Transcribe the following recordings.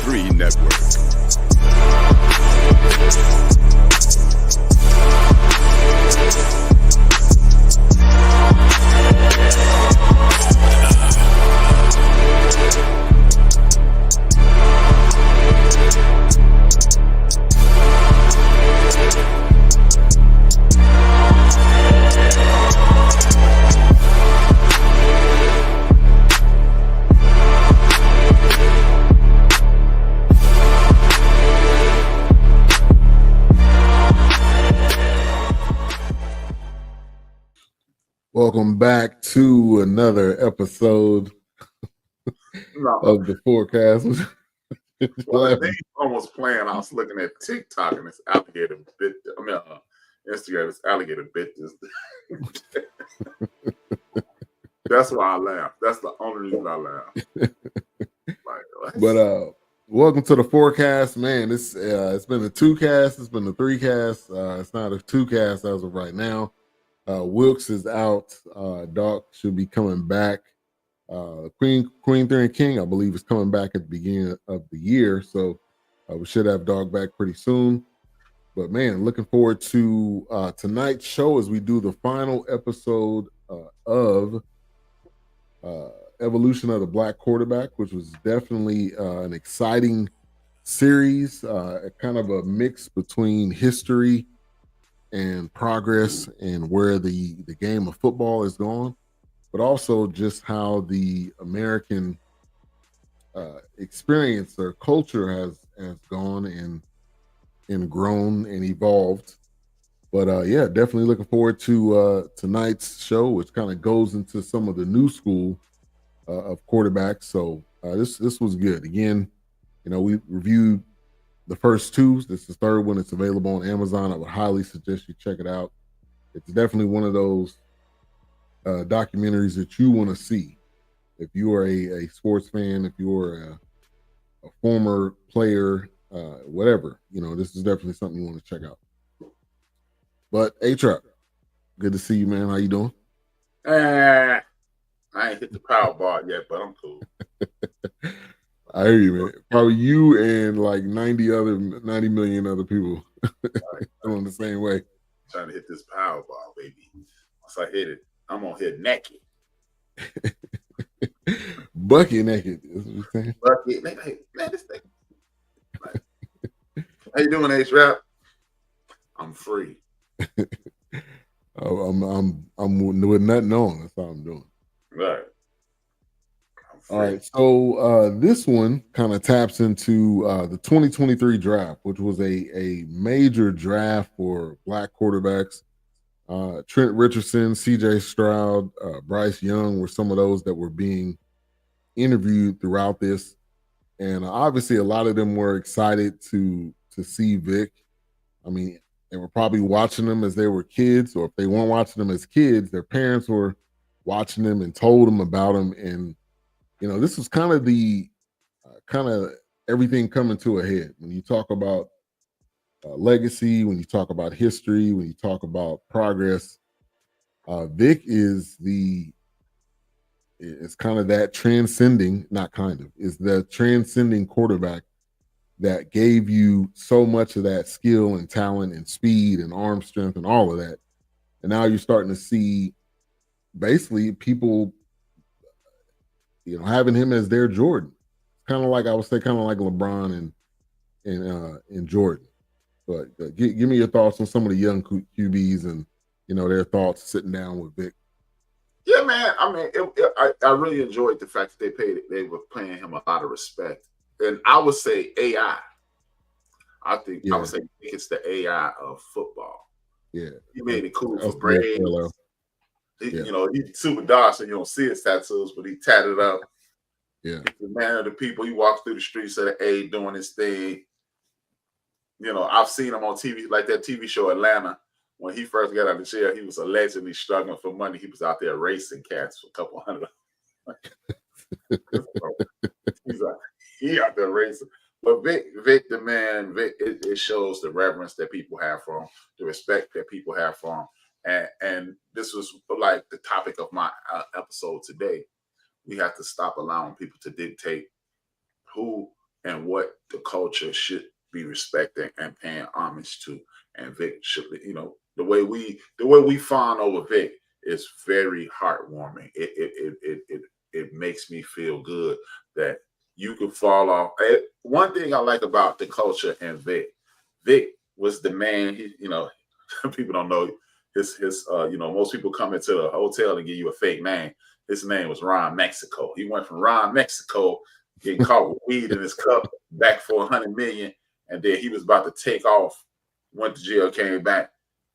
1043 Network. Welcome back to another episode of the Fourcast. Well, they almost playing. I was looking at TikTok and it's alligator bit. Instagram. It's alligator bit. That's why I laugh. That's the only reason I laugh. But welcome to the Fourcast, man. It's been a 2-cast. It's been a 3-cast. It's not a 2-cast as of right now. Wilkes is out. Doc should be coming back. Queen 3 and King, I believe, is coming back at the beginning of the year. So we should have Doc back pretty soon. But, man, looking forward to tonight's show as we do the final episode of Evolution of the Black Quarterback, which was definitely an exciting series, kind of a mix between history and progress and where the game of football is going, but also just how the American experience or culture has gone and grown and evolved. But yeah, definitely looking forward to tonight's show, which kind of goes into some of the new school of quarterbacks. So this was good. Again, we reviewed the first 2. This is the third one. It's available on Amazon. I would highly suggest you check it out. It's definitely one of those documentaries that you want to see. If you are a sports fan, if you're a former player, whatever, this is definitely something you want to check out. But A-Trap, good to see you, man. How you doing? I ain't hit the power bar yet, but I'm cool. I hear you, man. Probably you and like 90 million other people feeling the same way. Trying to hit this power bar, baby. Once I hit it, I'm gonna hit naked. Bucket naked. That's what you're saying. Bucket, man, this thing. How you doing, A-Trap? I'm free. I'm with nothing on. That's all I'm doing. Right. All right, so this one kind of taps into the 2023 draft, which was a major draft for Black quarterbacks. Trent Richardson, C.J. Stroud, Bryce Young were some of those that were being interviewed throughout this. And obviously a lot of them were excited to see Vick. I mean, they were probably watching them as they were kids, or if they weren't watching them as kids, their parents were watching them and told them about him. And this was kind of the everything coming to a head when you talk about legacy, when you talk about history, when you talk about progress. Vick is kind of that transcending, is the transcending quarterback that gave you so much of that skill and talent and speed and arm strength and all of that. And now you're starting to see basically people having him as their Jordan. Kind of like, I would say, kind of like LeBron and Jordan. But give me your thoughts on some of the young QBs and, their thoughts sitting down with Vick. Yeah, man. I mean, I really enjoyed the fact that they were paying him a lot of respect. And I would say AI. I would say it's the AI of football. Yeah. He made it cool for Brady. He's super dark, so you don't see his tattoos, but he tatted up. Yeah. He's the man of the people. He walks through the streets of the A doing his thing. I've seen him on TV, like that TV show Atlanta. When he first got out of jail, he was allegedly struggling for money. He was out there racing cats for a couple hundred. He's like, he out there racing. But Vick, the man, it shows the reverence that people have for him, the respect that people have for him. And this was like the topic of my episode today. We have to stop allowing people to dictate who and what the culture should be respecting and paying homage to. And Vic should, the way we fawn over Vic is very heartwarming. It makes me feel good that you can fall off. One thing I like about the culture and Vic was the man. People don't know his most people come into the hotel and give you a fake name. His name was Ron Mexico. He went from Ron Mexico getting caught with weed in his cup back for 100 million, and then he was about to take off, went to jail, came back,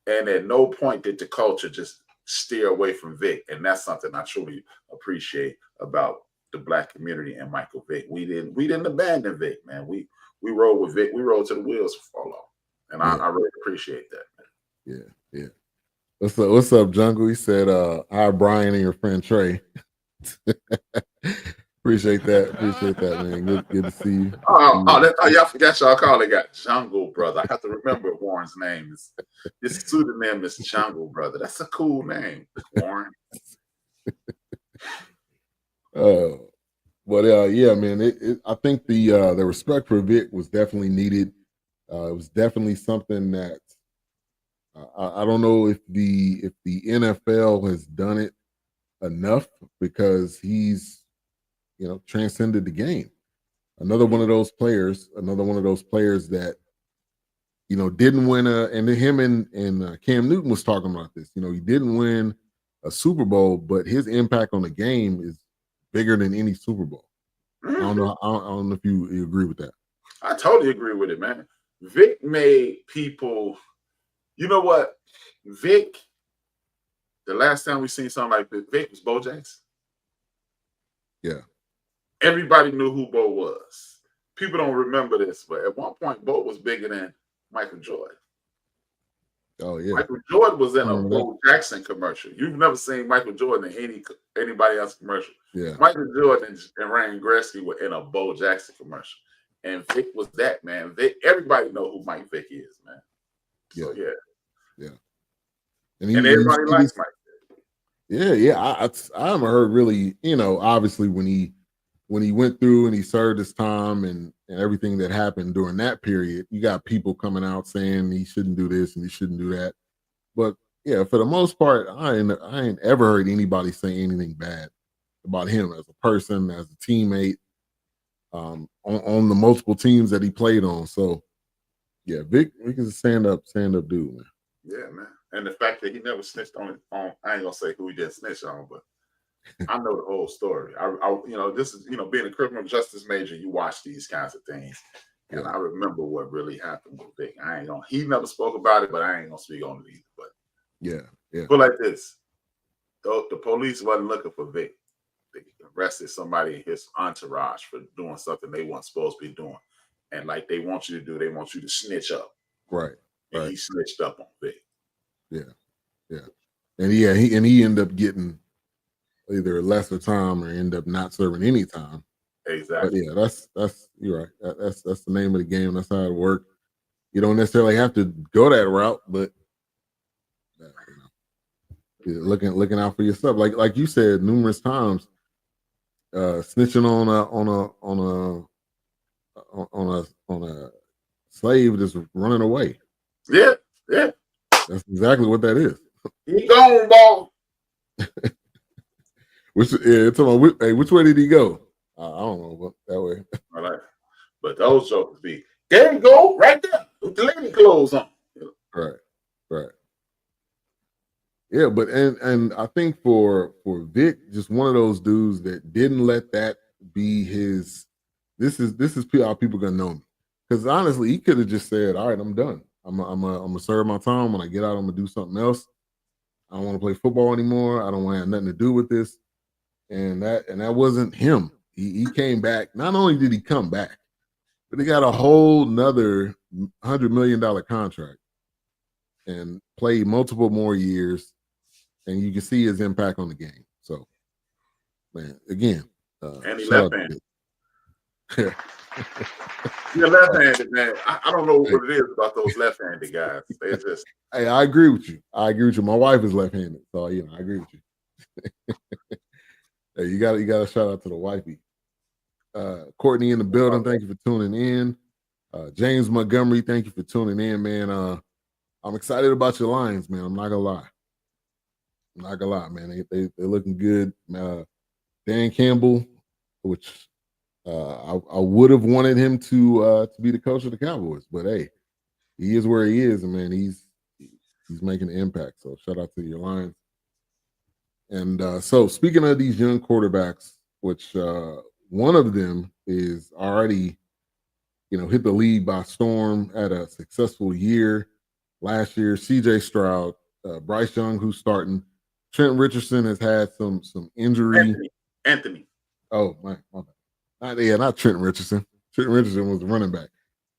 and at no point did the culture just steer away from Vic, and that's something I truly appreciate about the Black community and Michael Vick. We didn't abandon Vic, man. We rode with Vic. We rode till the wheels fall off, and I really appreciate that, man. Yeah. What's up, Jungle? He said, hi, Brian and your friend Trey. Appreciate that, man. Good to see you. Y'all forgot y'all call it got Jungle Brother. I have to remember Warren's name. His pseudonym is Jungle Brother. That's a cool name, Warren. Yeah, man. I think the respect for Vic was definitely needed. It was definitely something that I don't know if the NFL has done it enough, because he's transcended the game. Another one of those players that didn't win and him and Cam Newton was talking about this. He didn't win a Super Bowl, but his impact on the game is bigger than any Super Bowl. I don't know if you agree with that. I totally agree with it, man. Vic made people. You know what? Vic, the last time we seen something like Vic was Bo Jackson. Yeah. Everybody knew who Bo was. People don't remember this, but at one point, Bo was bigger than Michael Jordan. Oh, yeah. Michael Jordan was in a Bo Jackson commercial. You've never seen Michael Jordan in anybody else's commercial. Yeah. Michael Jordan and Ryan Gretzky were in a Bo Jackson commercial. And Vic was that, man. Vic, everybody know who Mike Vick is, man. So, yeah. And everybody likes Mike. Yeah. I haven't heard really, obviously when he went through and he served his time and everything that happened during that period, you got people coming out saying he shouldn't do this and he shouldn't do that. But yeah, for the most part, I ain't ever heard anybody say anything bad about him as a person, as a teammate, on the multiple teams that he played on. So yeah, Vic is a stand up dude, man. Yeah, man. And the fact that he never snitched on I ain't gonna say who he didn't snitch on, but I know the whole story. This is being a criminal justice major, you watch these kinds of things, and I remember what really happened with Vic. He never spoke about it, but I ain't gonna speak on it either. But yeah. But like this, the police wasn't looking for Vic. They arrested somebody in his entourage for doing something they weren't supposed to be doing, and like they want you to do, they want you to snitch up. Right. And he snitched up on Vic. Yeah. And he ended up getting either lesser time or end up not serving any time. Exactly. But yeah, that's you're right. That's the name of the game. That's how it works. You don't necessarily have to go that route, but looking out for yourself. Like you said numerous times, snitching on a slave just running away. Yeah. That's exactly what that is. He gone, ball. Which way did he go? I don't know, but that way. All right. But those jokers be, there you go, right there, with the lady clothes on. Right. Yeah, but and I think for Vic, just one of those dudes that didn't let that be his. This is how people gonna know me. Because honestly, he could have just said, "All right, I'm done. I'm gonna serve my time. When I get out, I'm gonna do something else. I don't want to play football anymore. I don't want to have nothing to do with this." And that wasn't him. He came back. Not only did he come back, but he got a whole nother $100 million contract and played multiple more years. And you can see his impact on the game. So, man, again, and he left-handed. You're left-handed, man. I don't know what it is about those left-handed guys. They just. Hey, I agree with you. My wife is left-handed, so I agree with you. Hey, you got a shout out to the wifey. Courtney in the building, thank you for tuning in. James Montgomery, thank you for tuning in, man. I'm excited about your Lions, man. I'm not gonna lie. Man. They're looking good. Dan Campbell, which I would have wanted him to be the coach of the Cowboys, but hey, he is where he is, and man, he's making an impact. So shout out to your Lions. And so speaking of these young quarterbacks, which one of them is already, hit the league by storm at a successful year last year. C.J. Stroud, Bryce Young, who's starting. Trent Richardson has had some injury. Anthony. Oh my bad. Not Trent Richardson. Trent Richardson was the running back,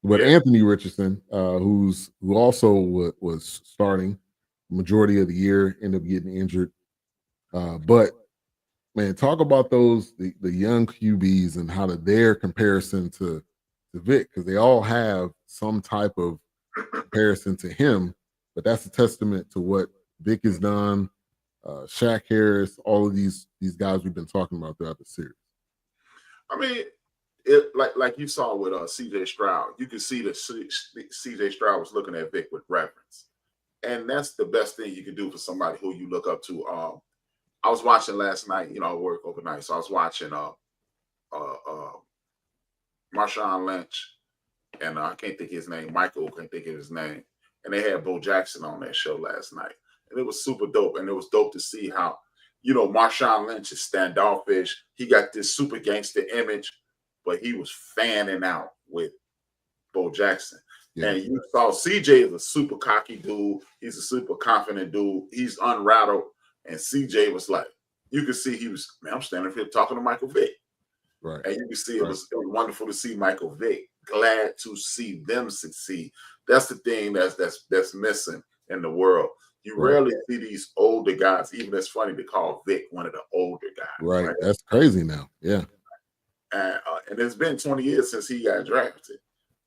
but Anthony Richardson, who also was starting majority of the year, ended up getting injured. But man, talk about the young QBs and how their comparison to Vick, because they all have some type of comparison to him, but that's a testament to what Vick has done. Shaq Harris, all of these guys we've been talking about throughout the series. I mean, like you saw with C.J. Stroud, you can see that C.J. Stroud was looking at Vick with reverence, and that's the best thing you can do for somebody who you look up to. I was watching last night. I work overnight, so I was watching Marshawn Lynch, and I can't think of his name. Michael can't think of his name, and they had Bo Jackson on that show last night, and it was super dope. And it was dope to see how, Marshawn Lynch is standoffish. He got this super gangster image, but he was fanning out with Bo Jackson. Yeah. And you saw CJ is a super cocky dude. He's a super confident dude. He's unrattled. And CJ was like, you could see he was, man, I'm standing here talking to Michael Vick. Right. And you can see it was wonderful to see Michael Vick. Glad to see them succeed. That's the thing that's missing in the world. You rarely see these older guys. Even it's funny to call Vick one of the older guys. Right. That's crazy now. Yeah. And it's been 20 years since he got drafted.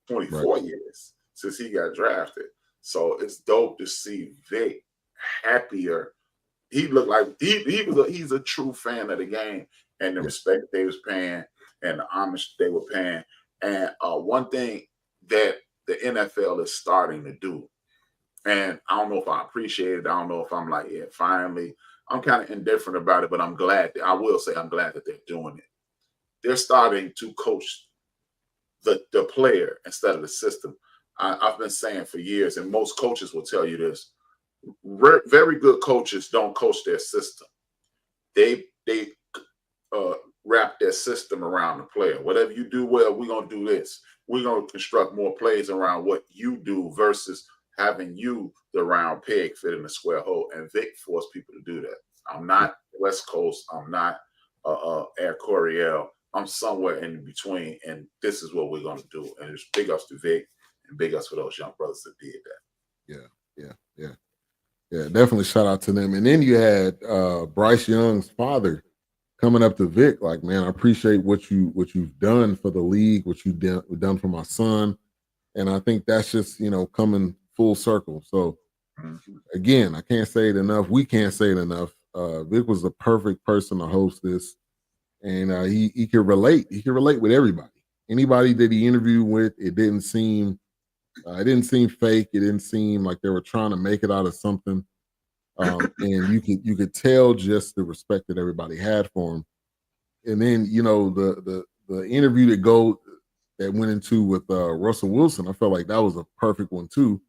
24 years since he got drafted. So it's dope to see Vick happier. He looked like he's a true fan of the game and the respect they was paying and the homage they were paying. And one thing that the NFL is starting to do, and I don't know if I appreciate it. I don't know if I'm like, yeah, finally. I'm kind of indifferent about it, but I'm glad. I will say I'm glad that they're doing it. They're starting to coach the player instead of the system. I've been saying for years, and most coaches will tell you this. Very good coaches don't coach their system. They wrap their system around the player. Whatever you do well, we're going to do this. We're going to construct more plays around what you do versus having you the round peg fit in a square hole. And Vic forced people to do that. I'm not West Coast. I'm not Air Coryell. I'm somewhere in between, and this is what we're going to do. And it's big ups to Vic and big ups for those young brothers that did that. Yeah, definitely shout out to them. And then you had Bryce Young's father coming up to Vic, like, man, I appreciate what you've done for the league, what you've done for my son. And I think that's just, coming full circle. So again, I can't say it enough. We can't say it enough. Vic was the perfect person to host this. And he could relate. He could relate with everybody. Anybody that he interviewed with, it didn't seem fake. It didn't seem like they were trying to make it out of something. And you could tell just the respect that everybody had for him. And then the interview that went into with Russell Wilson, I felt like that was a perfect one too.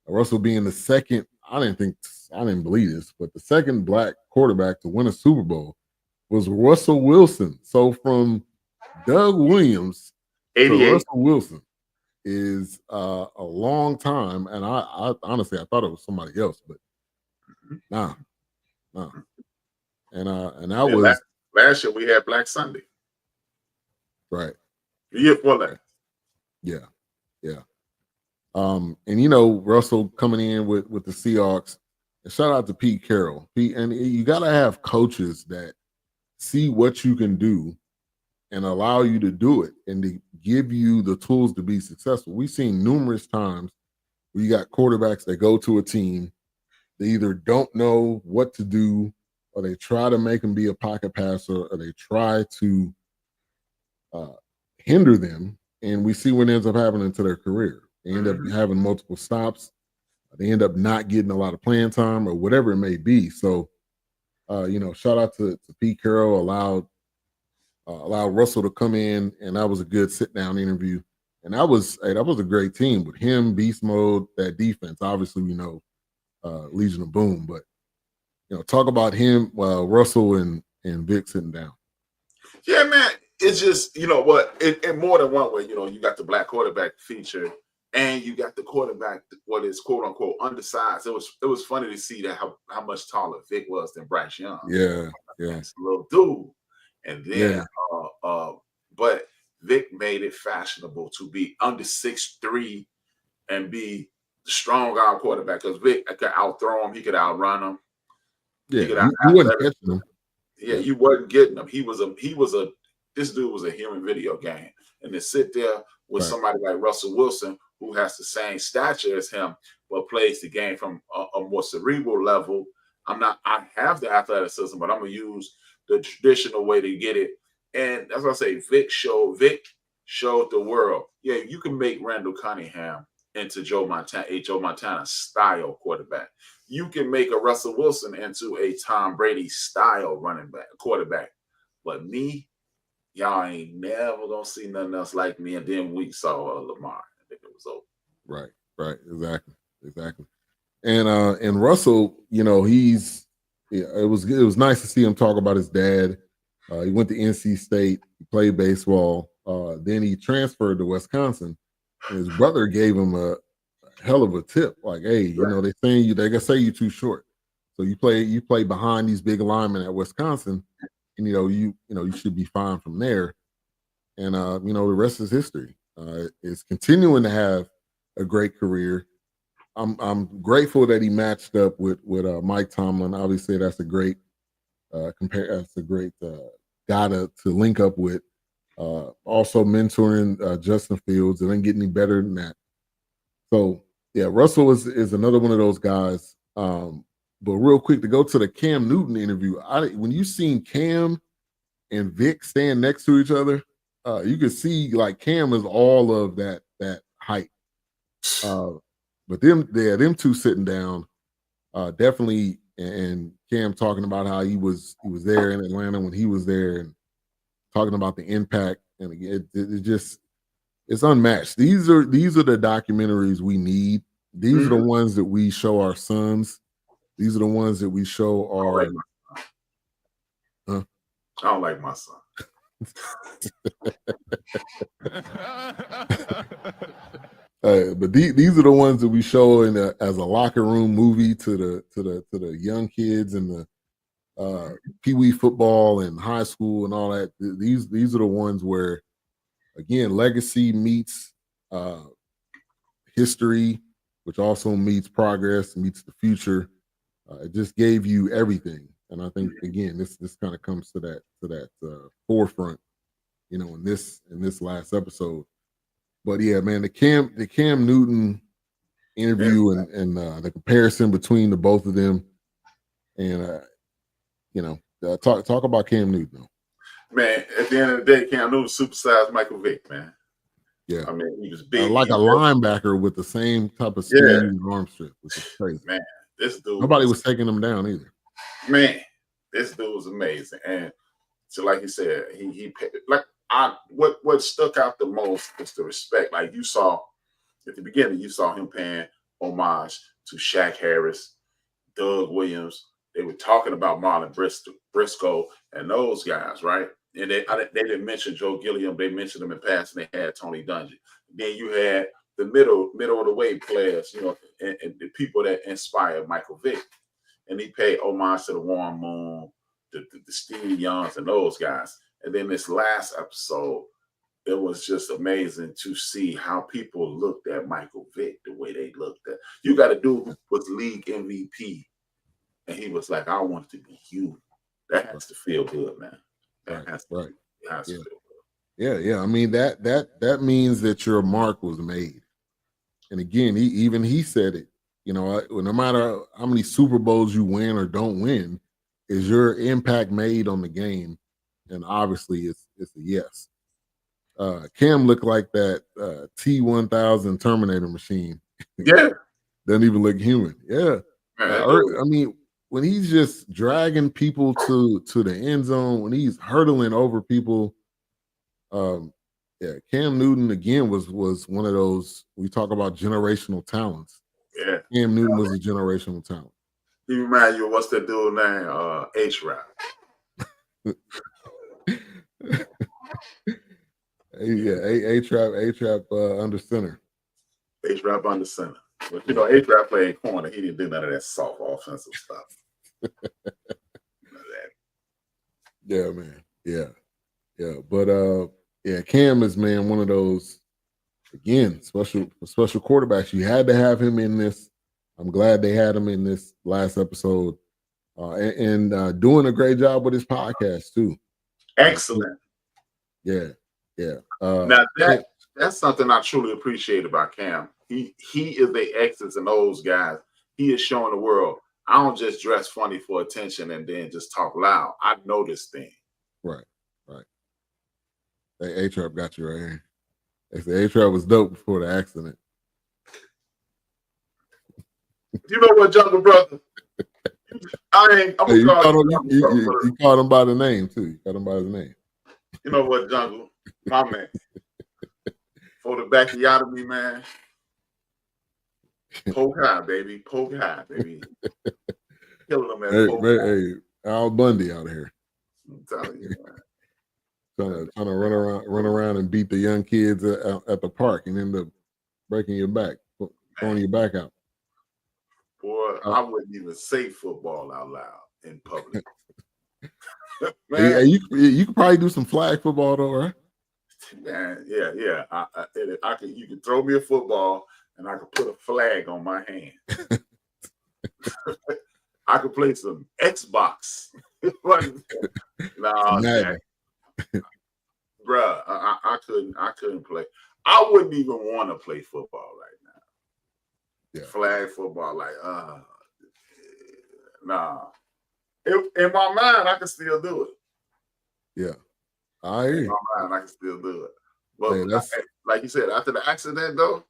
Russell being the second, I didn't believe this, but the second black quarterback to win a Super Bowl was Russell Wilson. So from Doug Williams to Russell Wilson is a long time, and I honestly I thought it was somebody else, but nah. And that was last year we had Black Sunday, right? The year before that, yeah. And Russell coming in with the Seahawks, and shout out to Pete Carroll. And you got to have coaches that see what you can do and allow you to do it and to give you the tools to be successful. We've seen numerous times where you got quarterbacks that go to a team, they either don't know what to do, or they try to make them be a pocket passer, or they try to hinder them, and we see what ends up happening to their career. They end up having multiple stops. They end up not getting a lot of playing time or whatever it may be. So, shout out to Pete Carroll, allowed Russell to come in, and that was a good sit down interview. And that was a great team with him, beast mode, that defense. Obviously, Legion of Boom, but talk about him, Russell and Vic sitting down. Yeah, man. It's just, what, in more than one way, you got the black quarterback feature and you got the quarterback, what is quote unquote undersized. It was funny to see that how much taller Vic was than Bryce Young. Yeah. That's a little dude. And then but Vic made it fashionable to be under 6'3" and be the strong arm quarterback, because Vic could outthrow him, he could outrun him. Yeah, you wasn't catching him. Yeah, you wasn't getting him. This dude was a human video game. And to sit there with somebody like Russell Wilson, who has the same stature as him, but plays the game from a more cerebral level. I have the athleticism, but I'm gonna use the traditional way to get it. And that's what I say, Vic showed the world. Yeah, you can make Randall Cunningham into a Joe Montana style quarterback. You can make a Russell Wilson into a Tom Brady style quarterback. But me, y'all ain't never gonna see nothing else like me. And then we saw Lamar. I think it was over. Right. Exactly. And Russell, it was nice to see him talk about his dad. He went to NC State, he played baseball. Then he transferred to Wisconsin. And his brother gave him a hell of a tip. Like, hey, they gonna say you too short. So you play behind these big linemen at Wisconsin, and you should be fine from there. And the rest is history. Is continuing to have a great career. I'm grateful that he matched up with Mike Tomlin. Obviously, that's a great That's a great guy to link up with. Also mentoring Justin Fields. It didn't get any better than that. So yeah, Russell is another one of those guys. But real quick, to go to the Cam Newton interview, when you seen Cam and Vic stand next to each other, you could see like Cam is all of that height. But them two sitting down, definitely, and Cam talking about how he was there in Atlanta when he was there, and talking about the impact, and it's unmatched. These are the documentaries we need. These are the ones that we show our sons. These are the ones that we show our. I don't like my son. But these are the ones that we show as a locker room movie to the young kids and the Pee Wee football and high school and all that. These are the ones where, again, legacy meets history, which also meets progress, meets the future. It just gave you everything, and I think again this kind of comes to that forefront, in this last episode. But yeah, man, the Cam Newton interview and the comparison between the both of them, and talk about Cam Newton. Man, at the end of the day, Cam Newton supersized Michael Vick, man. Yeah, I mean, he was big, like a linebacker with the same type of speed and arm strength, which is crazy. Man, this dude. Nobody was taking him down either. Man, this dude was amazing, and so like you said, he like. What stuck out the most is the respect. Like you saw at the beginning, you saw him paying homage to Shaq Harris, Doug Williams. They were talking about Marlon Briscoe and those guys, right? And they didn't mention Joe Gilliam. They mentioned them in passing. They had Tony Dungy. Then you had the middle of the way players, and the people that inspired Michael Vick. And he paid homage to the Warren Moon, the Steve Youngs, and those guys. And then this last episode, it was just amazing to see how people looked at Michael Vick the way they looked at. You got a dude who was league MVP, and he was like, "I want to be you." That has to feel good, man. That has to feel good. Yeah. I mean that means that your mark was made. And again, he said it. No matter how many Super Bowls you win or don't win, is your impact made on the game? And obviously, it's a yes. Cam looked like that T-1000 Terminator machine. Yeah. Doesn't even look human. Yeah. Man, I mean, when he's just dragging people to the end zone, when he's hurdling over people, yeah, Cam Newton again was one of those, we talk about generational talents. yeah. Cam Newton was a generational talent. He remind you of what's that dude name? H-Rap. Yeah, A-Trap under center. H-Rap under center. But you know, H-Rap playing corner, he didn't do none of that soft offensive stuff. Yeah, man. Yeah. But yeah, Cam is, man, one of those, again, special quarterbacks. You had to have him in this. I'm glad they had him in this last episode. And doing a great job with his podcast too. Excellent. Yeah. Now that's something I truly appreciate about Cam. He is the X's and O's guy. He is showing the world, I don't just dress funny for attention and then just talk loud. I know this thing. Right. Hey, A-Trap got you right here. They said A-Trap was dope before the accident. You know what, Jungle Brother? You called him by the name too. You called him by his name. You know what, Jungle? My man. For the backyardomy, man. Poke high, baby. Poke high, baby. Killing them at poke high. Hey, Al Bundy out here. I'm telling you, man. Trying to run around and beat the young kids at the park and end up breaking your back, throwing your back out. Boy, I wouldn't even say football out loud in public. Hey, you could probably do some flag football though, right? Man, yeah. I can. You can throw me a football, and I can put a flag on my hand. I could play some Xbox. Nah, bruh, I couldn't play. I wouldn't even want to play football right now. Yeah. Flag football, like, nah. In my mind, I can still do it. Yeah. I hear you. In my mind, I can still do it. But like you said, after the accident, though,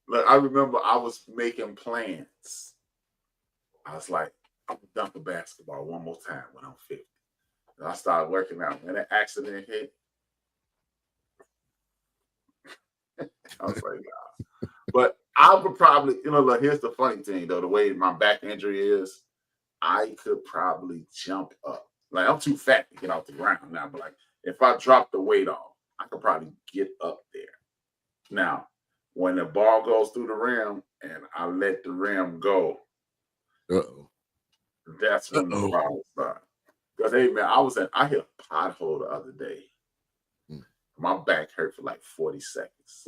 look, I remember I was making plans. I was like, I'm going to dunk a basketball one more time when I'm 50. And I started working out. When that accident hit, I was like, nah. But I would probably, look, here's the funny thing, though. The way my back injury is, I could probably jump up. Like, I'm too fat to get off the ground now. But, like, if I drop the weight off, I could probably get up there. Now, when the ball goes through the rim and I let the rim go, that's when the problem starts. Because, hey, man, I hit a pothole the other day. My back hurt for like 40 seconds.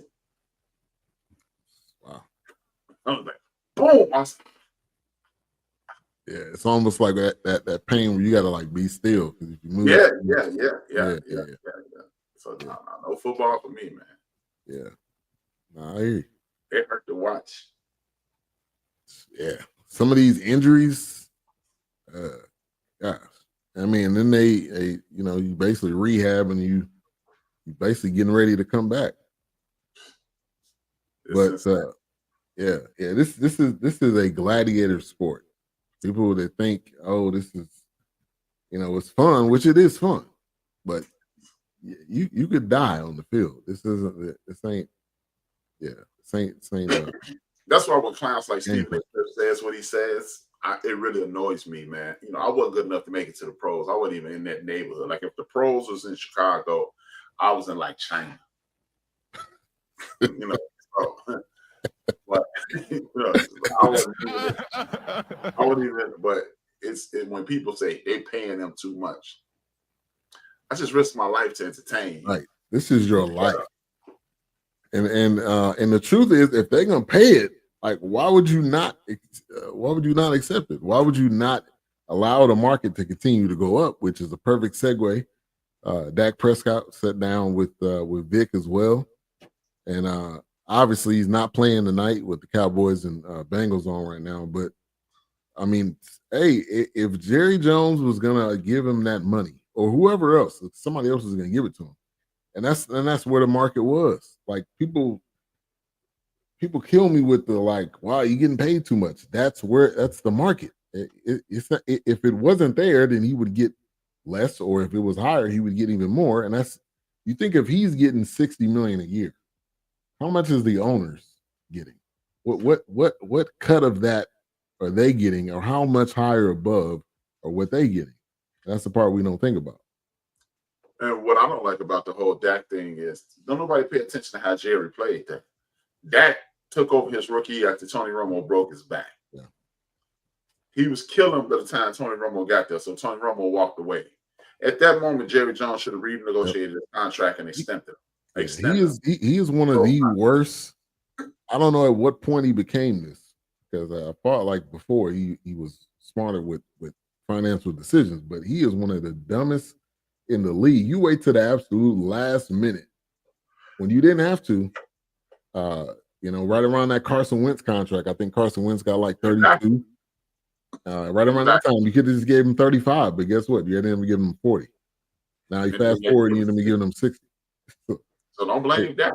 Wow. I was like, boom. Yeah, it's almost like that pain where you got to like be still. Because if you move. Yeah. So, no football for me, man. Yeah. Nah, I hear you. It hurt to watch. Yeah. Some of these injuries, gosh. I mean, then they you basically rehab and you basically getting ready to come back. This is a gladiator sport. People that think, oh, this is, it's fun, which it is fun, but you could die on the field. This ain't. That's why when clowns like Stephen A. says what he says, it really annoys me, man. I wasn't good enough to make it to the pros. I wasn't even in that neighborhood. Like if the pros was in Chicago, I was in like China. But I wouldn't even. But it's when people say they paying them too much. I just risk my life to entertain. Right, this is your life, and the truth is, if they're gonna pay it, like, why would you not accept it? Why would you not allow the market to continue to go up? Which is a perfect segue. Dak Prescott sat down with Vick as well, and obviously he's not playing tonight with the Cowboys and Bengals on right now. But I mean, hey, if Jerry Jones was gonna give him that money, or whoever else, if somebody else was gonna give it to him, and that's where the market was. Like people kill me with the like, wow, you're getting paid too much. That's the market. It's not, if it wasn't there, then he would get less, or if it was higher, he would get even more. And that's, you think if he's getting $60 million a year, how much is the owners getting? What cut of that are they getting, or how much higher above are what they getting? That's the part we don't think about. And what I don't like about the whole Dak thing is don't nobody pay attention to how Jerry played that. Dak took over his rookie after Tony Romo broke his back. Yeah. He was killing by the time Tony Romo got there, so Tony Romo walked away. At that moment, Jerry Jones should have renegotiated his contract and extended it. He is one of the worst. I don't know at what point he became this, because I thought like before he was smarter with financial decisions, but he is one of the dumbest in the league. You wait to the absolute last minute when you didn't have to. Right around that Carson Wentz contract, I think Carson Wentz got like 32. Right around that time, you could have just gave him 35, but guess what? You ended up giving him 40. Now you fast forward, you end up giving him 60. So don't blame Dak.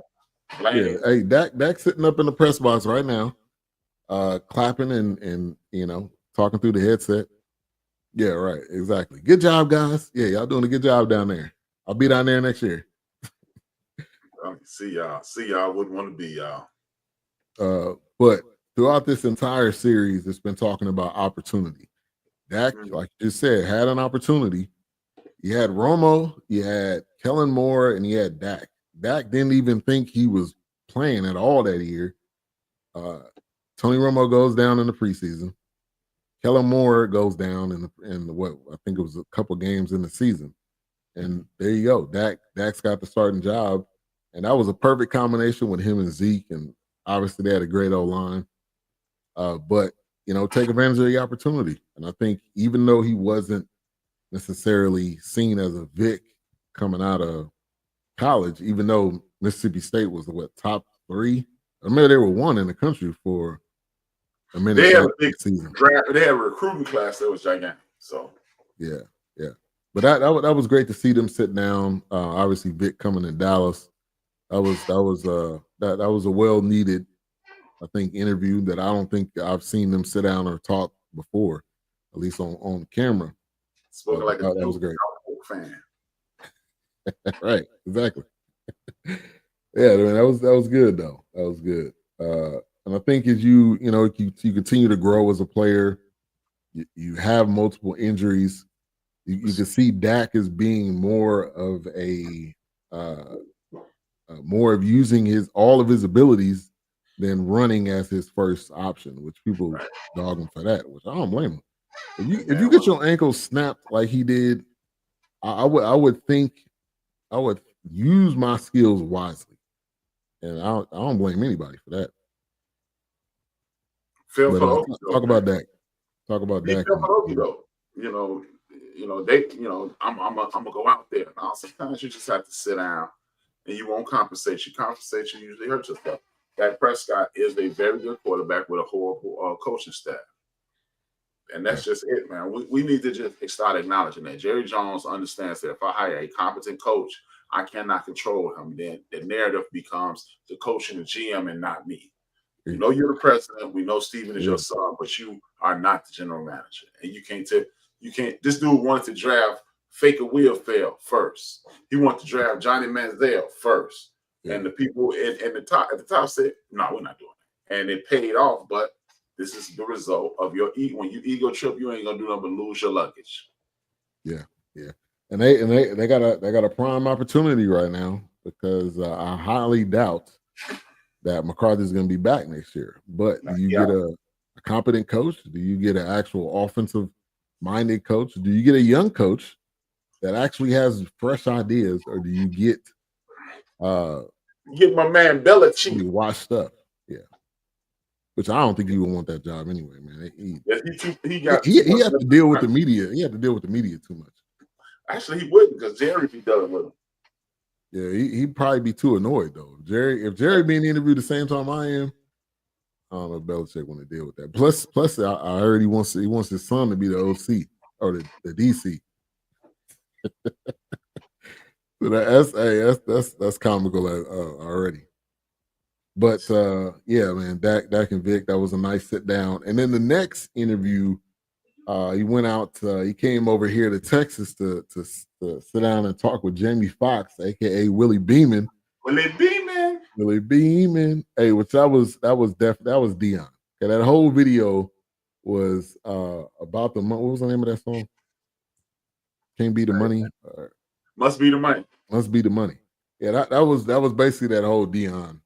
Hey, Dak sitting up in the press box right now, clapping and talking through the headset. Yeah, right, exactly. Good job, guys. Yeah, y'all doing a good job down there. I'll be down there next year. See y'all. Wouldn't want to be y'all. But throughout this entire series, it's been talking about opportunity. Dak, like you just said, had an opportunity. You had Romo, you had Kellen Moore, and you had Dak. Dak didn't even think he was playing at all that year. Tony Romo goes down in the preseason. Kellen Moore goes down in what I think it was a couple games in the season. And there you go. Dak's got the starting job. And that was a perfect combination with him and Zeke. And obviously they had a great O-line. But, take advantage of the opportunity. And I think even though he wasn't necessarily seen as a Vick coming out of college, even though Mississippi State was the top 3. I remember they were 1 in the country for a minute. They had a big season. They had a recruiting class that was gigantic. So yeah. But that was great to see them sit down. Obviously, Vick coming in Dallas. That was a well needed, I think, interview that I don't think I've seen them sit down or talk before, at least on camera. Spoken like that was great. Fan. Right, exactly. Yeah, man, that was good though. That was good. And I think as you continue to grow as a player, you have multiple injuries. You can see Dak as being more of more of using all of his abilities than running as his first option, which people dog him for that, which I don't blame him. If you get your ankle snapped like he did, I would think I would use my skills wisely, and I don't blame anybody for that. Talk about Dak. Talk about Dak. I'm gonna go out there. Now, sometimes you just have to sit down, and you won't compensate. Your compensation usually hurts yourself. Dak Prescott is a very good quarterback with a horrible coaching staff. And that's just it, man. We need to just start acknowledging that. Jerry Jones understands that if I hire a competent coach, I cannot control him. Then the narrative becomes the coach and the GM and not me. You know you're the president. We know Steven is your son, but you are not the general manager. And you can't. This dude wanted to draft Faker Wheelfield first. He wanted to draft Johnny Manziel first. Yeah. And the people at the top said, no, we're not doing it. And it paid off, but this is the result of your when you ego trip, you ain't gonna do nothing but lose your luggage. Yeah. And they got a prime opportunity right now, because I highly doubt that McCarthy is going to be back next year. But do you get a competent coach? Do you get an actual offensive-minded coach? Do you get a young coach that actually has fresh ideas, or do you get my man Belichick washed up? Yeah, which I don't think he would want that job anyway, man. He had to deal with the media. He had to deal with the media too much. Actually, he wouldn't, because Jerry be dealing with him. Yeah, he'd probably be too annoyed though. If Jerry being interviewed the same time I am, I don't know if Belichick want to deal with that. Plus, I heard he wants his son to be the OC or the DC. So that's comical already. But yeah, man, Dak and Vic, that was a nice sit down. And then the next interview, he went out. He came over here to Texas to sit down and talk with Jamie Foxx, aka Willie Beeman. Willie Beeman. Hey, which that was Dion. Okay, that whole video was about the money. What was the name of that song? Can't be the money. Must be the money. Must be the money. Yeah, that was basically that whole Dion.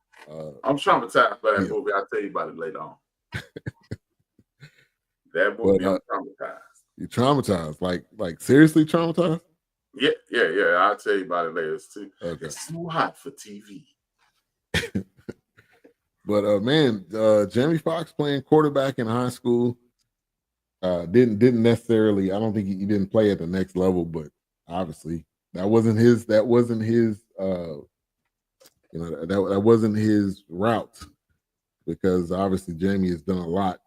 I'm traumatized by that movie. I'll tell you about it later on. That movie, I'm traumatized. You're traumatized, like seriously traumatized? Yeah. I'll tell you about it later too. Okay. It's too hot for TV. But man, Jamie Foxx playing quarterback in high school. Didn't necessarily. I don't think he didn't play at the next level, but obviously that wasn't his. That wasn't his. That wasn't his route, because obviously Jamie has done a lot.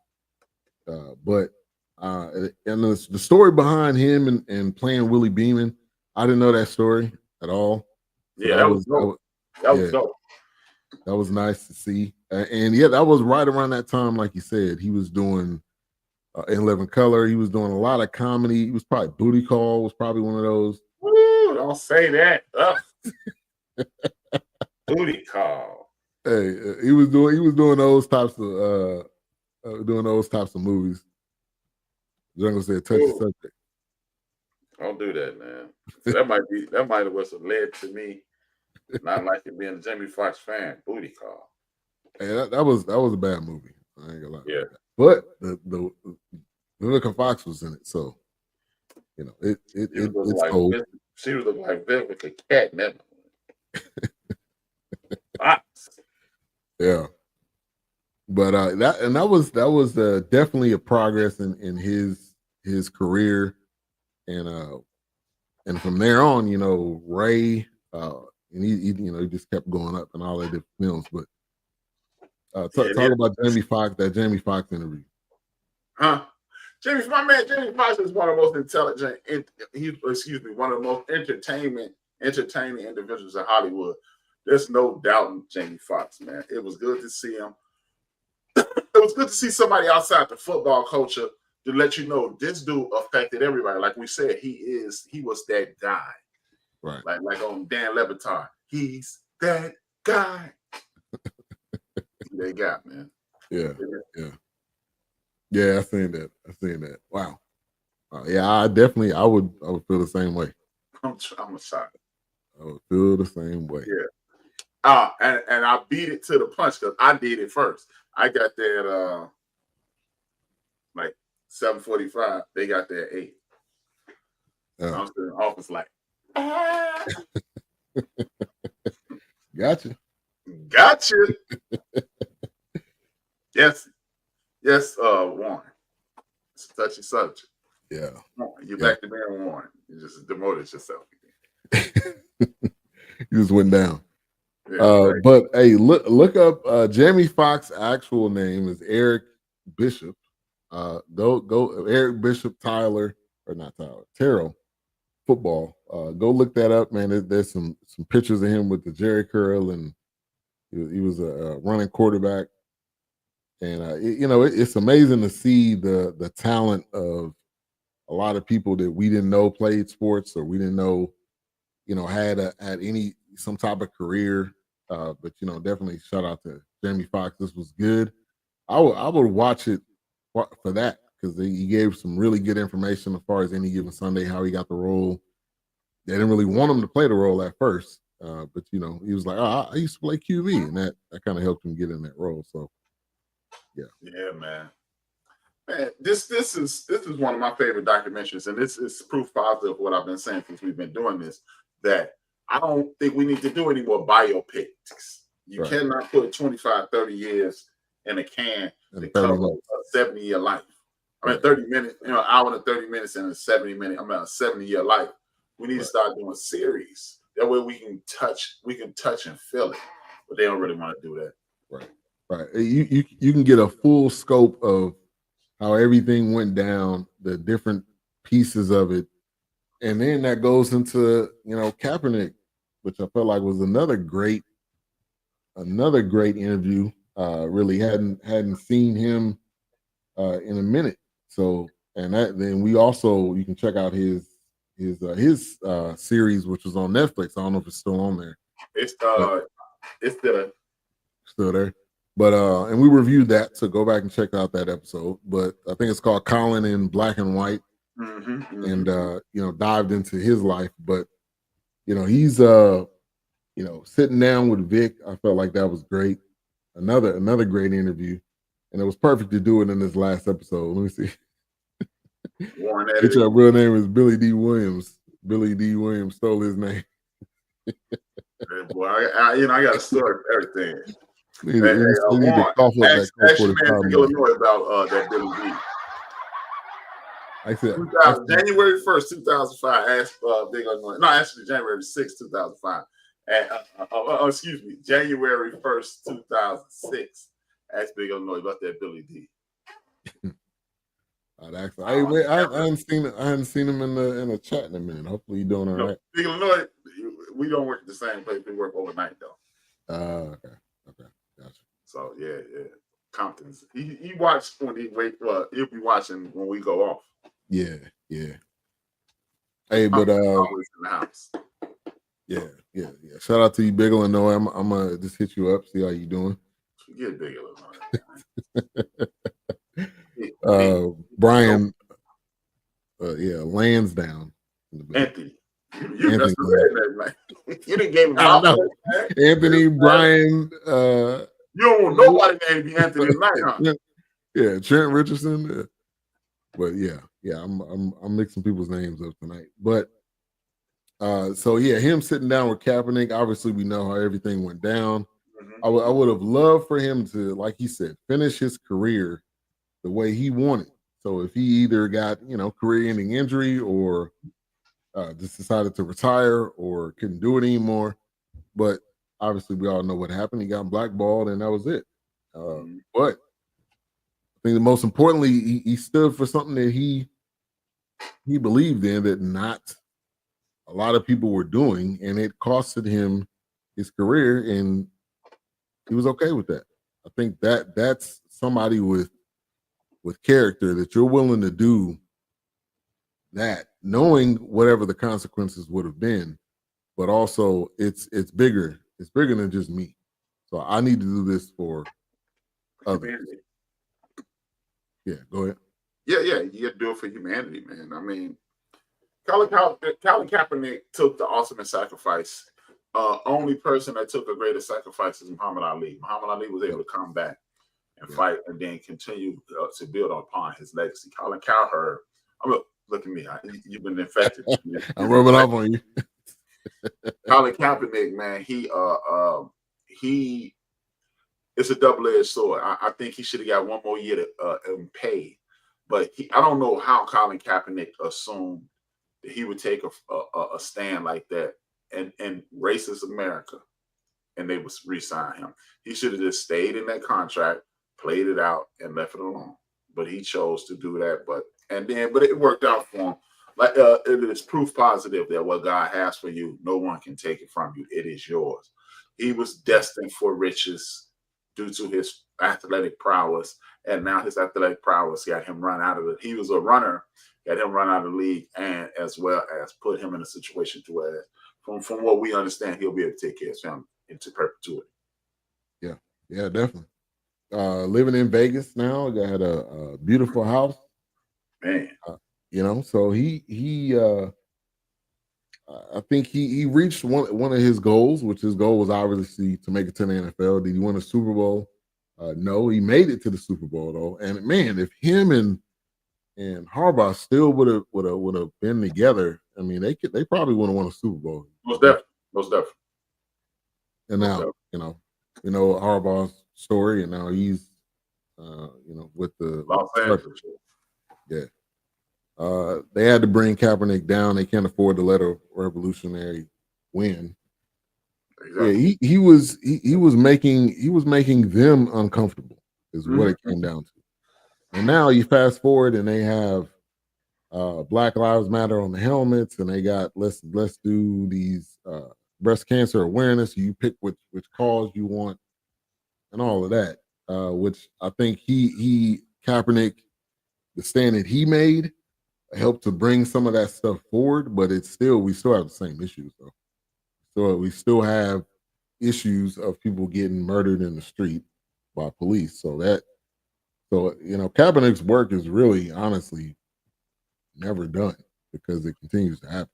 But and the story behind him and playing Willie Beeman, I didn't know that story at all. So yeah, that was dope. That was dope. That was nice to see. And yeah, that was right around that time, like you said, he was doing In Living Color. He was doing a lot of comedy. He was probably Booty Call was probably one of those. Woo, don't say that. Booty Call. Hey, he was doing those types of movies. Jungle said, "Touch the subject." Don't do that, man. So that might have was led to me not liking being a Jamie Foxx fan. Booty Call. Hey, that was a bad movie. I ain't gonna lie. Yeah, but the Vivica Fox was in it, so it's old. She was looking like Vivica Cat in that Fox. Yeah, but that was definitely a progress in his career, and from there on, Ray, and he just kept going up in all the different films. But talk about Jamie Foxx, that Jamie Foxx interview. Huh? Jamie Foxx is one of the most intelligent. One of the most entertaining individuals in Hollywood. There's no doubting Jamie Foxx, man. It was good to see him. It was good to see somebody outside the football culture to let you know this dude affected everybody. Like we said, he was that guy. Right. Like on Dan Le Batard. He's that guy. They got, man. Yeah. I seen that. Wow. Yeah, I would feel the same way. I'm sorry. I would feel the same way. Yeah. And I beat it to the punch because I did it first. I got there at like 7:45. They got there at 8. I was in the office like, Gotcha. Yes, Warren. It's a touchy subject. Yeah. You're back to being Warren. You just demoted yourself again. You just went down. Yeah, right. But hey, look up Jamie Foxx's actual name is Eric Bishop. Go Eric Bishop Terrell football. Go look that up, man. There's some pictures of him with the Jerry curl, and he was a running quarterback. And it's amazing to see the talent of a lot of people that we didn't know played sports, or we didn't know, had some type of career. But definitely shout out to Jamie Foxx. This was good. I would watch it for that, because he gave some really good information as far as Any Given Sunday, how he got the role. They didn't really want him to play the role at first, but he was like, "Oh, I used to play QB," and that kind of helped him get in that role. So, yeah, man. This is one of my favorite documentaries, and this is proof positive of what I've been saying since we've been doing this. That I don't think we need to do any more biopics. You cannot put 25, 30 years in a can to cover a 70-year life. I mean, 30 minutes, an hour and 30 minutes and a 70-minute, a 70-year life. We need to start doing series. That way we can touch and feel it. But they don't really want to do that. Right. You can get a full scope of how everything went down, the different pieces of it. And then that goes into, Kaepernick which I felt like was another great interview. Really hadn't seen him in a minute. So, and then we also, you can check out his series, which was on Netflix. I don't know if it's still on there. It's still there. But and we reviewed that, so go back and check out that episode. But I think it's called Colin in Black and White. And dived into his life. But he's sitting down with Vic. I felt like that was great. Another great interview. And it was perfect to do it in this last episode. Let me see. Your real name is Billy D. Williams. Billy D. Williams stole his name. Boy, I got a story for everything. Need to cough up that Illinois about that Billy D. I said January 1st, 2005. Asked Big Illinois. No, actually January 6th, 2005. Excuse me, January 1st, 2006. Asked Big Illinois about that Billy D. I hadn't seen him in the chat in a minute. Hopefully you're doing all right. Big Illinois, we don't work at the same place. We work overnight though. Okay, gotcha. So yeah. Compton's. He watched when he wake up. He'll be watching when we go off. Yeah. Hey, but always in the house. Yeah. Shout out to you, Big Illinois. I'm gonna just hit you up, see how you doing. Get Big Illinois. Brian, Lansdowne. Anthony. You didn't give him Anthony, Brian. You don't want nobody named be Anthony tonight, huh? Yeah, Trent Richardson. But yeah, I'm mixing people's names up tonight. But him sitting down with Kaepernick. Obviously, we know how everything went down. I would have loved for him to, like he said, finish his career the way he wanted. So if he either got career-ending injury or just decided to retire or couldn't do it anymore, but obviously we all know what happened. He got blackballed, and that was it. But I think the most importantly, he stood for something that he believed in that not a lot of people were doing, and it costed him his career, and he was okay with that. I think that's somebody with character, that you're willing to do that, knowing whatever the consequences would have been, but also it's bigger. It's bigger than just me. So I need to do this for others. Yeah, go ahead. Yeah, you have to do it for humanity, man. I mean, Colin Kaepernick took the ultimate sacrifice. Only person that took a greater sacrifice is Muhammad Ali. Muhammad Ali was able to come back and fight and then continue to build upon his legacy. Colin Cowherd, look at me. You've been infected. I'm rubbing off on you. Colin Kaepernick, man, he it's a double-edged sword. I think he should have got one more year to pay. But I don't know how Colin Kaepernick assumed that he would take a stand like that in racist America, and they would re-sign him. He should have just stayed in that contract, played it out, and left it alone. But he chose to do that. But it worked out for him. Like it is proof positive that what God has for you, no one can take it from you. It is yours. He was destined for riches due to his athletic prowess, and now his athletic prowess got him run out of it. He was a runner, got him run out of the league, and as well as put him in a situation to where, from what we understand, he'll be able to take care of his family into perpetuity. Yeah, definitely. Living in Vegas now, got a beautiful house. Man, so he I think he reached one of his goals, which his goal was obviously to make it to the NFL. Did he win a Super Bowl? No, he made it to the Super Bowl though. And man, if him and Harbaugh still would have been together, I mean, they probably would have won a Super Bowl. Most definitely. And now, Harbaugh's story, and now he's with the Los Angeles. Yeah. They had to bring Kaepernick down. They can't afford to let a revolutionary win. Exactly. Yeah, he was making them uncomfortable, is what it came down to. And now you fast forward, and they have Black Lives Matter on the helmets, and they got let's do these breast cancer awareness. You pick which cause you want, and all of that. Which I think he Kaepernick, the stand that he made helped to bring some of that stuff forward, but we still have the same issues though. So we still have issues of people getting murdered in the street by police. So Kaepernick's work is really honestly never done because it continues to happen.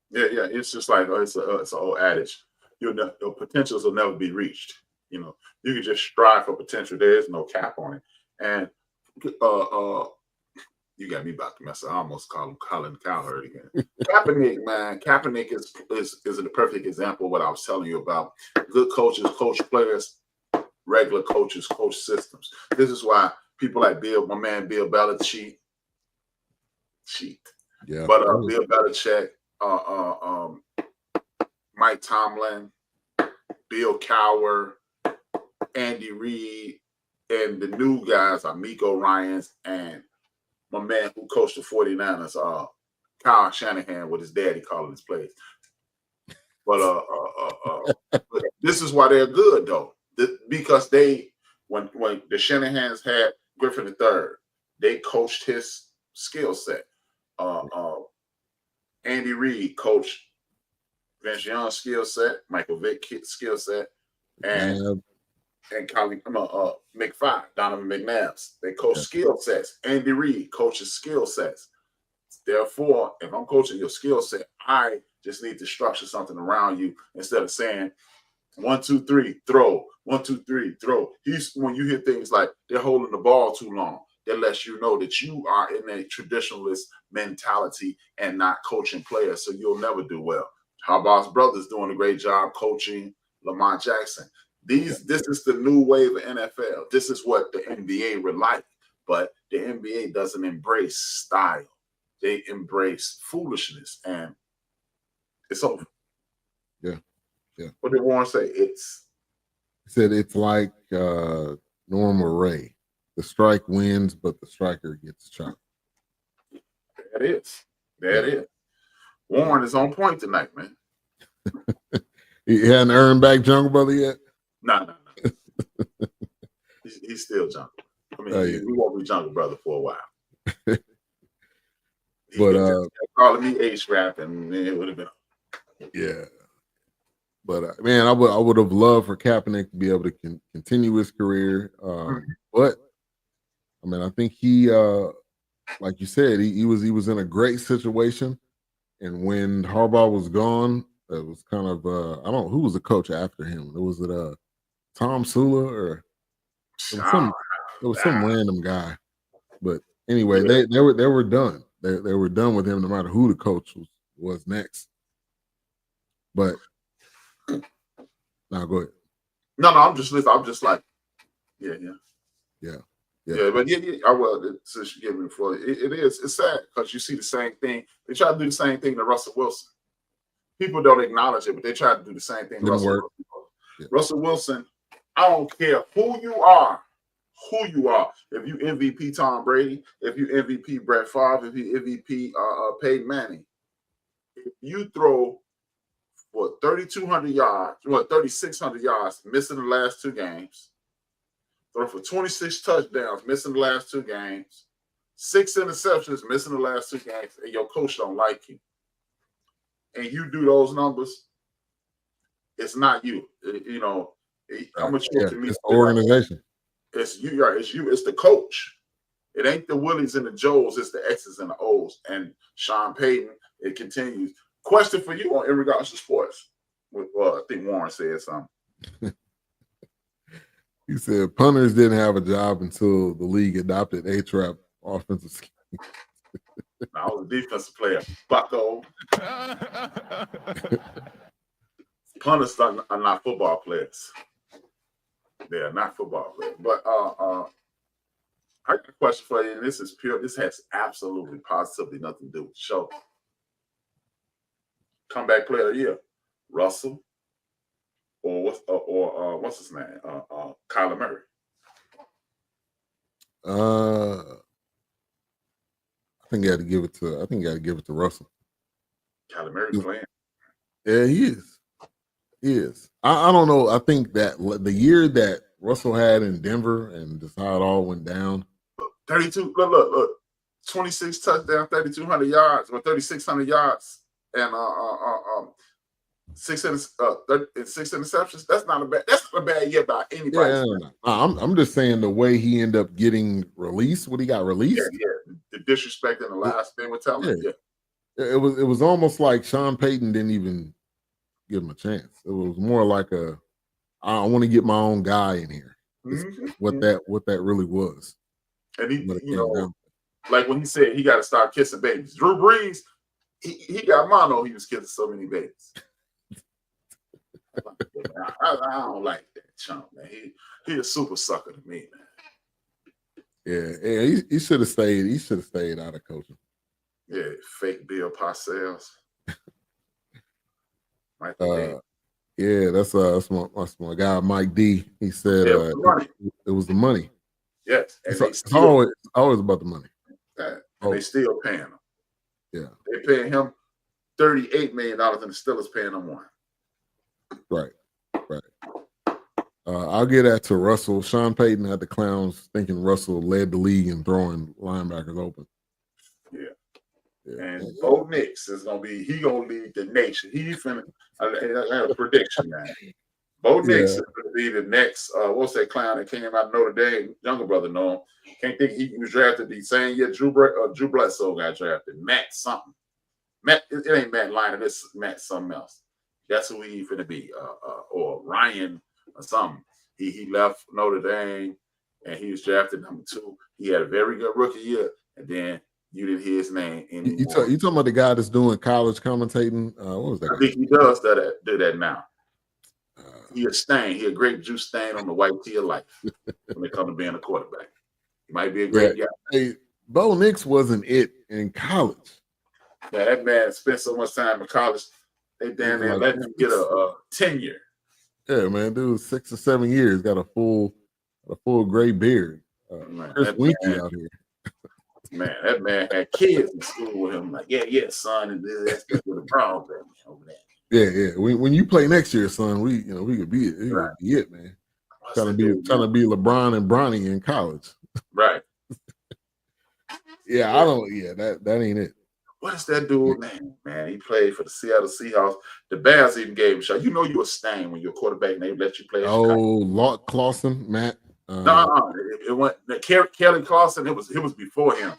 Yeah. It's just like it's an old adage. Your potentials will never be reached. You can just strive for potential. There is no cap on it. And you got me about to mess up. I almost call him Colin Cowherd again. Kaepernick, man. Kaepernick is the perfect example of what I was telling you about. Good coaches, coach players, regular coaches, coach systems. This is why people like my man Bill Belichick, yeah. But Bill Belichick, Mike Tomlin, Bill Cowher, Andy Reid, and the new guys are Miko Ryans and my man who coached the 49ers, Kyle Shanahan, with his daddy calling his plays. But this is why they're good though, because when the Shanahans had Griffin III, they coached his skill set. Andy Reid coached Vince Young's skill set, Michael Vick skill set, and Colin McFly, Donovan McNabb's. They coach skill sets. Andy Reid coaches skill sets. Therefore, if I'm coaching your skill set, I just need to structure something around you instead of saying 1, 2, 3, throw. 1, 2, 3, throw. When you hear things like they're holding the ball too long, that lets you know that you are in a traditionalist mentality and not coaching players, so you'll never do well. Harbaugh's brother's doing a great job coaching Lamar Jackson. This is the new wave of NFL. This is what the NBA would like, but the NBA doesn't embrace style. They embrace foolishness, and it's over. Yeah. What did Warren say? He said it's like Norma Ray. The strike wins, but the striker gets chopped. That is. Warren is on point tonight, man. He hadn't earned back Jungle Brother yet? No. He's still Jungle. I mean, we won't be Jungle Brother for a while. But calling me Ace Rap, and it would have been. Yeah. But man, I would have loved for Kaepernick to be able to continue his career. But I mean, I think he, like you said, he was in a great situation, and when Harbaugh was gone, it was kind of I don't know who was the coach after him. Was it Tom Sula or it was some random guy? But anyway, they were done. They were done with him, no matter who the coach was next. But now go ahead. No, I'm just listening. I'm just like, yeah. But I will. Since you gave me before, it's sad because you see the same thing. They try to do the same thing to Russell Wilson. People don't acknowledge it, but they try to do the same thing. Russell Wilson. I don't care who you are. If you MVP Tom Brady, if you MVP Brett Favre, if you MVP Peyton Manning, if you throw 3,200 yards, 3,600 yards, missing the last 2 games, throw for 26 touchdowns, missing the last 2 games, 6 interceptions, missing the last 2 games, and your coach don't like you, and you do those numbers, it's not you. I'm sure to me, it's the organization. It's you. It's the coach. It ain't the Willies and the Joes. It's the X's and the O's. And Sean Payton. It continues. Question for you in regards to sports. Well, I think Warren said something. He said punters didn't have a job until the league adopted A-Trap offensive scheme. I was a defensive player. Bucko. Punters are not football players. They are not football players. But I got a question for you, and this is pure. This has absolutely, positively nothing to do with the show. Comeback player of the year, Russell, or what's his name? Kyler Murray. I think you got to give it to Russell. Kyler Murray playing. Yeah, he is. He is. I don't know. I think that the year that Russell had in Denver and just how it all went down. 32. Look. 26 touchdowns, 3,200 yards, or 3,600 yards, and six interceptions. That's not a bad year by anybody's. Yeah, no. I'm just saying the way he ended up getting released, when he got released. Yeah. The disrespect in the last thing we're telling. Yeah. It was almost like Sean Payton didn't even give him a chance. It was more like I want to get my own guy in here. What that really was. And he, like when he said he got to start kissing babies. Drew Brees, he got mono. He was kissing so many babies. I don't like that chump, man. He a super sucker to me, man. Yeah, he should have stayed. He should have stayed out of coaching. Yeah, fake Bill Parcells. Yeah, that's my guy Mike D. He said it was the money. Yes, and it's always about the money. They still paying him. Yeah, they paying him $38 million, and the Steelers paying him $1. Right. I'll get that to Russell. Sean Payton had the clowns thinking Russell led the league in throwing linebackers open. Yeah. And Bo Nix is gonna lead the nation. I have a prediction, man. Bo Nix is gonna be the next. What's that clown that came out of Notre Dame? Younger brother, know him. Can't think he was drafted the same year. Drew Bledsoe got drafted. Matt something. Matt, it ain't Matt Lyon. It's Matt something else. That's who he finna be. Or Ryan or something. He left Notre Dame and he was drafted number 2. He had a very good rookie year, and then you didn't hear his name anymore. You talking about the guy that's doing college commentating? What was that guy? I think he does do that now. He a stain. He a grape juice stain on the white tee of life when it comes to being a quarterback. He might be a great guy. Hey, Bo Nix wasn't it in college. Yeah, that man spent so much time in college. They damn near let him get a tenure. Yeah, man, dude, 6 or 7 years, got a full gray beard. Chris Winky out here. Man, that man had kids in school with him. Like, yeah, son, and that's with the Browns over there. Yeah. When you play next year, son, we could be it. Could be it, man. Trying to be LeBron and Bronny in college. Right. Yeah, I don't. Yeah, that ain't it. What is that dude name, man? He played for the Seattle Seahawks. The Bears even gave him a shot. You know you're a stain when you're a quarterback and they let you play. Locke Clausen, Matt. No, it went Kelly Clausen. It was before him.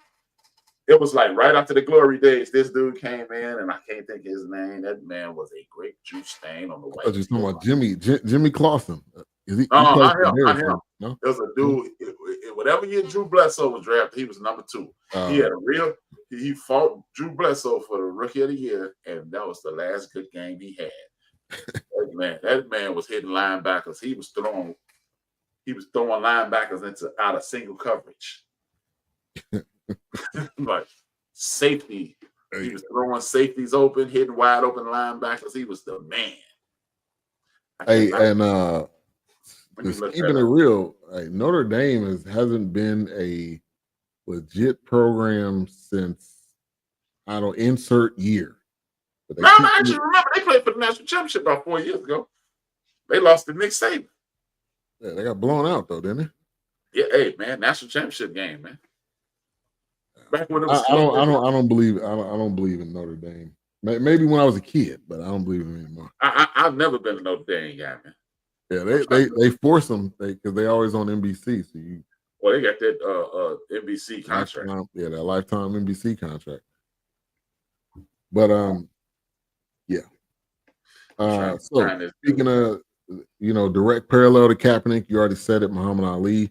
It was like right after the glory days. This dude came in, and I can't think of his name. That man was a great juice stain on the white. I was just talking about Jimmy Clausen. Is he? Not him. No? There was a dude. Whatever year Drew Bledsoe was drafted, he was number 2. He had he fought Drew Bledsoe for the rookie of the year, and that was the last good game he had. that man was hitting linebackers. He was throwing linebackers out of single coverage. Like safety. He was throwing safeties open, hitting wide open linebackers. He was the man. Keeping it real, Notre Dame hasn't been a legit program since insert year. I actually remember they played for the national championship about 4 years ago. They lost to Nick Saban. Yeah, they got blown out though, didn't they? Yeah, hey man, national championship game, man. Back when it was I don't believe in Notre Dame. Maybe when I was a kid, but I don't believe in them anymore. I've never been a Notre Dame guy, man. Yeah, they force them because they always on NBC. So they got that NBC contract. That lifetime NBC contract. But so speaking of direct parallel to Kaepernick, you already said it, Muhammad Ali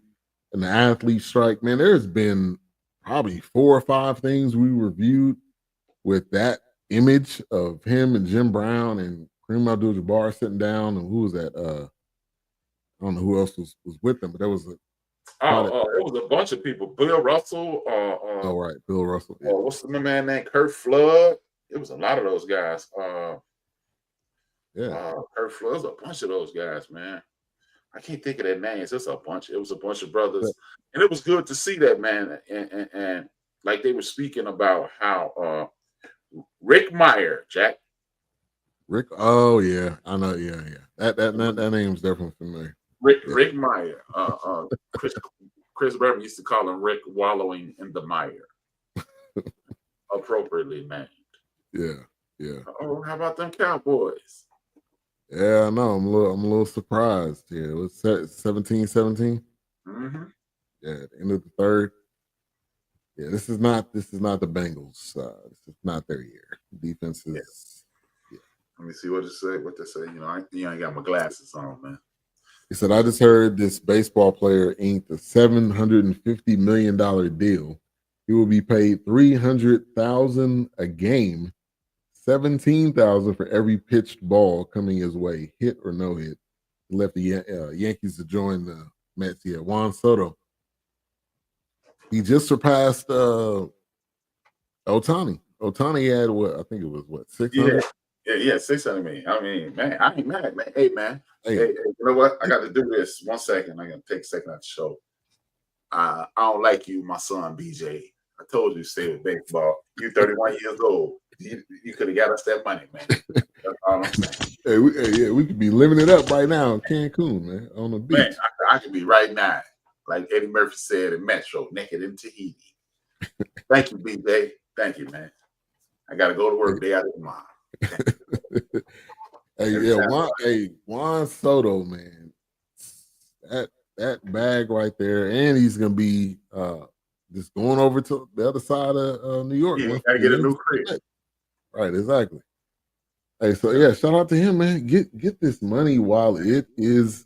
and the athlete strike. Man, there's been probably 4 or 5 things we reviewed with that image of him and Jim Brown and Kareem Abdul-Jabbar sitting down, and who was that? I don't know who else was with them, but there was it was a bunch of people. Bill Russell. Bill Russell. Yeah. What's the man named Kurt Flood? It was a lot of those guys. Kurt Flood. It was a bunch of those guys, man. I can't think of their names. It's a bunch. It was a bunch of brothers, and it was good to see that, man. And like they were speaking about how Rick Meyer, Jack, Rick. Oh yeah, I know. Yeah. That name's definitely familiar. Rick Meyer. Chris Berman used to call him Rick wallowing in the mire. Appropriately named. Yeah. Oh, how about them Cowboys? Yeah, I know. I'm a little surprised. Yeah, it was 17-17. Mm-hmm. Yeah, at the end of the third. Yeah, this is not the Bengals. This is not their year. Defense is. Yeah. Let me see what they say. You ain't got my glasses on, man. He said, "I just heard this baseball player inked a $750 million deal. He will be paid $300,000 a game, $17,000 for every pitched ball coming his way, hit or no hit. He left the Yankees to join the Mets. Yeah, Juan Soto. He just surpassed Otani. Otani had what? I think it was what, 600? Yeah, 600 million. I mean, man, I ain't mad, man. Hey, man. Hey, you know what? I got to do this. 1 second. I got to take a second out the show. I don't like you, my son, BJ. I told you to stay with baseball. You 31 years old. You could have got us that money, man. That's all I'm saying. We could be living it up right now in Cancun, man, on the beach. Man, I could be right now, like Eddie Murphy said in Metro, naked in Tahiti. Thank you, BJ. Thank you, man. I got to go to work day after tomorrow. Juan Soto, man. That bag right there, and he's gonna be just going over to the other side of New York. Yeah, gotta get a new crib. Right, exactly. Hey, so yeah, shout out to him, man. Get this money while it is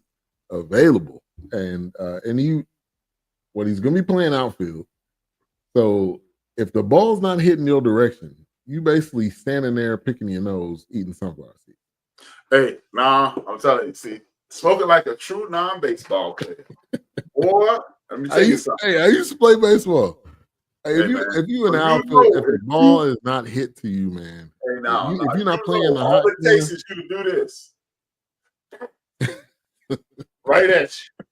available, and he's gonna be playing outfield. So if the ball's not hitting your direction, you basically standing there picking your nose, eating sunflower seeds. Hey, I'm telling you, see, smoking like a true non-baseball player. Boy, let me tell you something. Hey, I used to play baseball. Hey, if you in the outfield, if the ball is not hit to you, man. Hey, if you're not playing the all it takes is you to do this. Right at you.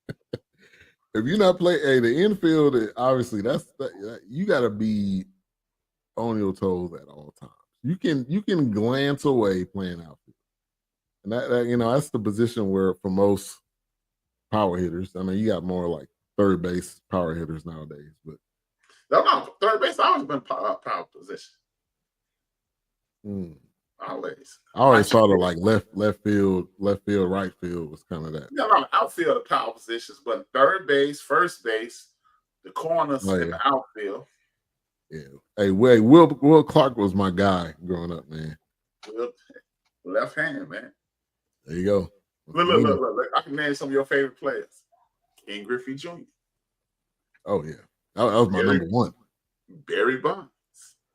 If you're not playing, the infield, obviously you got to be on your toes at all times. You can glance away playing outfield, and that that's the position where for most power hitters. I mean, you got more like third base power hitters nowadays, but no, third base always been power position. Always. I always thought of like left field, right field was kind of that. No, outfield are power positions, but third base, first base, the corners in the outfield. Yeah. Hey, Will Clark was my guy growing up, man. Left hand, man. There you go. Look. I can name some of your favorite players. Ken Griffey Jr. Oh, yeah. That was my number one. Barry Bonds.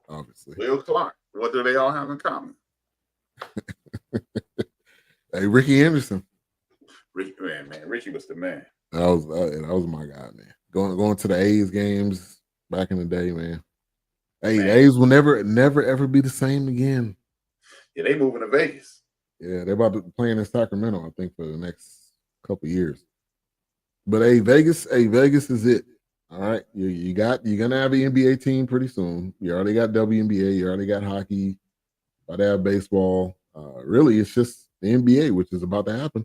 Obviously. Will Clark. What do they all have in common? Hey, Ricky Anderson. Ricky was the man. That was my guy, man. Going to the A's games back in the day, man. Hey, the A's will never ever be the same again. Yeah, they moving to Vegas. Yeah, they're about to be playing in Sacramento, I think, for the next couple of years. But Vegas is it. All right, you're gonna have an NBA team pretty soon. You already got WNBA, you already got hockey, about to have baseball. Really, it's just the NBA, which is about to happen.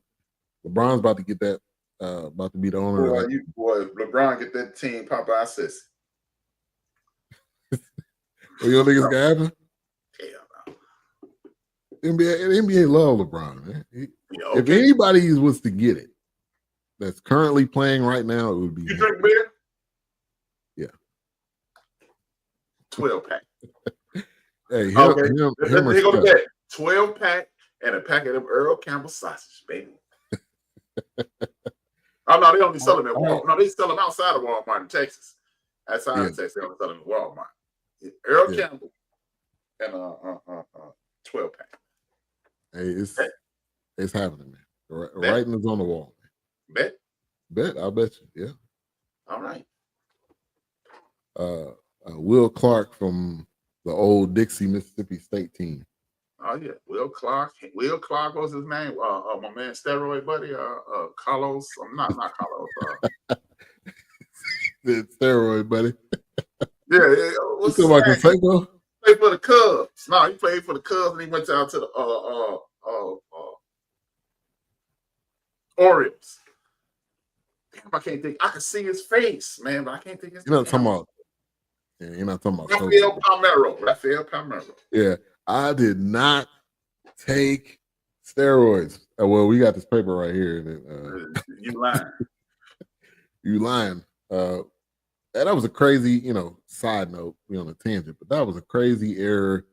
LeBron's about to get that. About to be the owner. LeBron get that team Popeye says. You don't think it's gonna happen? Hell no. NBA love LeBron, man. If anybody was to get it, that's currently playing right now, it would be. You drink beer? Yeah. 12-pack. Hey, him go to bed. 12-pack and a packet of Earl Campbell sausage, baby. Oh no, they only sell them at Walmart. No, they sell them outside of Walmart in Texas. Outside of Texas, they only sell them at Walmart. Earl Campbell and 12-pack. Hey, it's happening, man. Writing is on the wall. Man. Bet, I'll bet you. Yeah. All right. Will Clark from the old Dixie, Mississippi State team. Oh yeah, Will Clark. Will Clark was his name. My man, steroid buddy. Carlos. I'm not Carlos. The steroid buddy. Yeah. What's you talking about Canseco? Played for the Cubs. No, he played for the Cubs and he went down to the can't think. I can see his face, man, but I can't think his You're name. not talking about. Yeah, you're not talking about Rafael Palmeiro. Yeah, I did not take steroids. Well, we got this paper right here. You lying. You lying. That was a crazy, side note, we on a tangent, but that was a crazy error.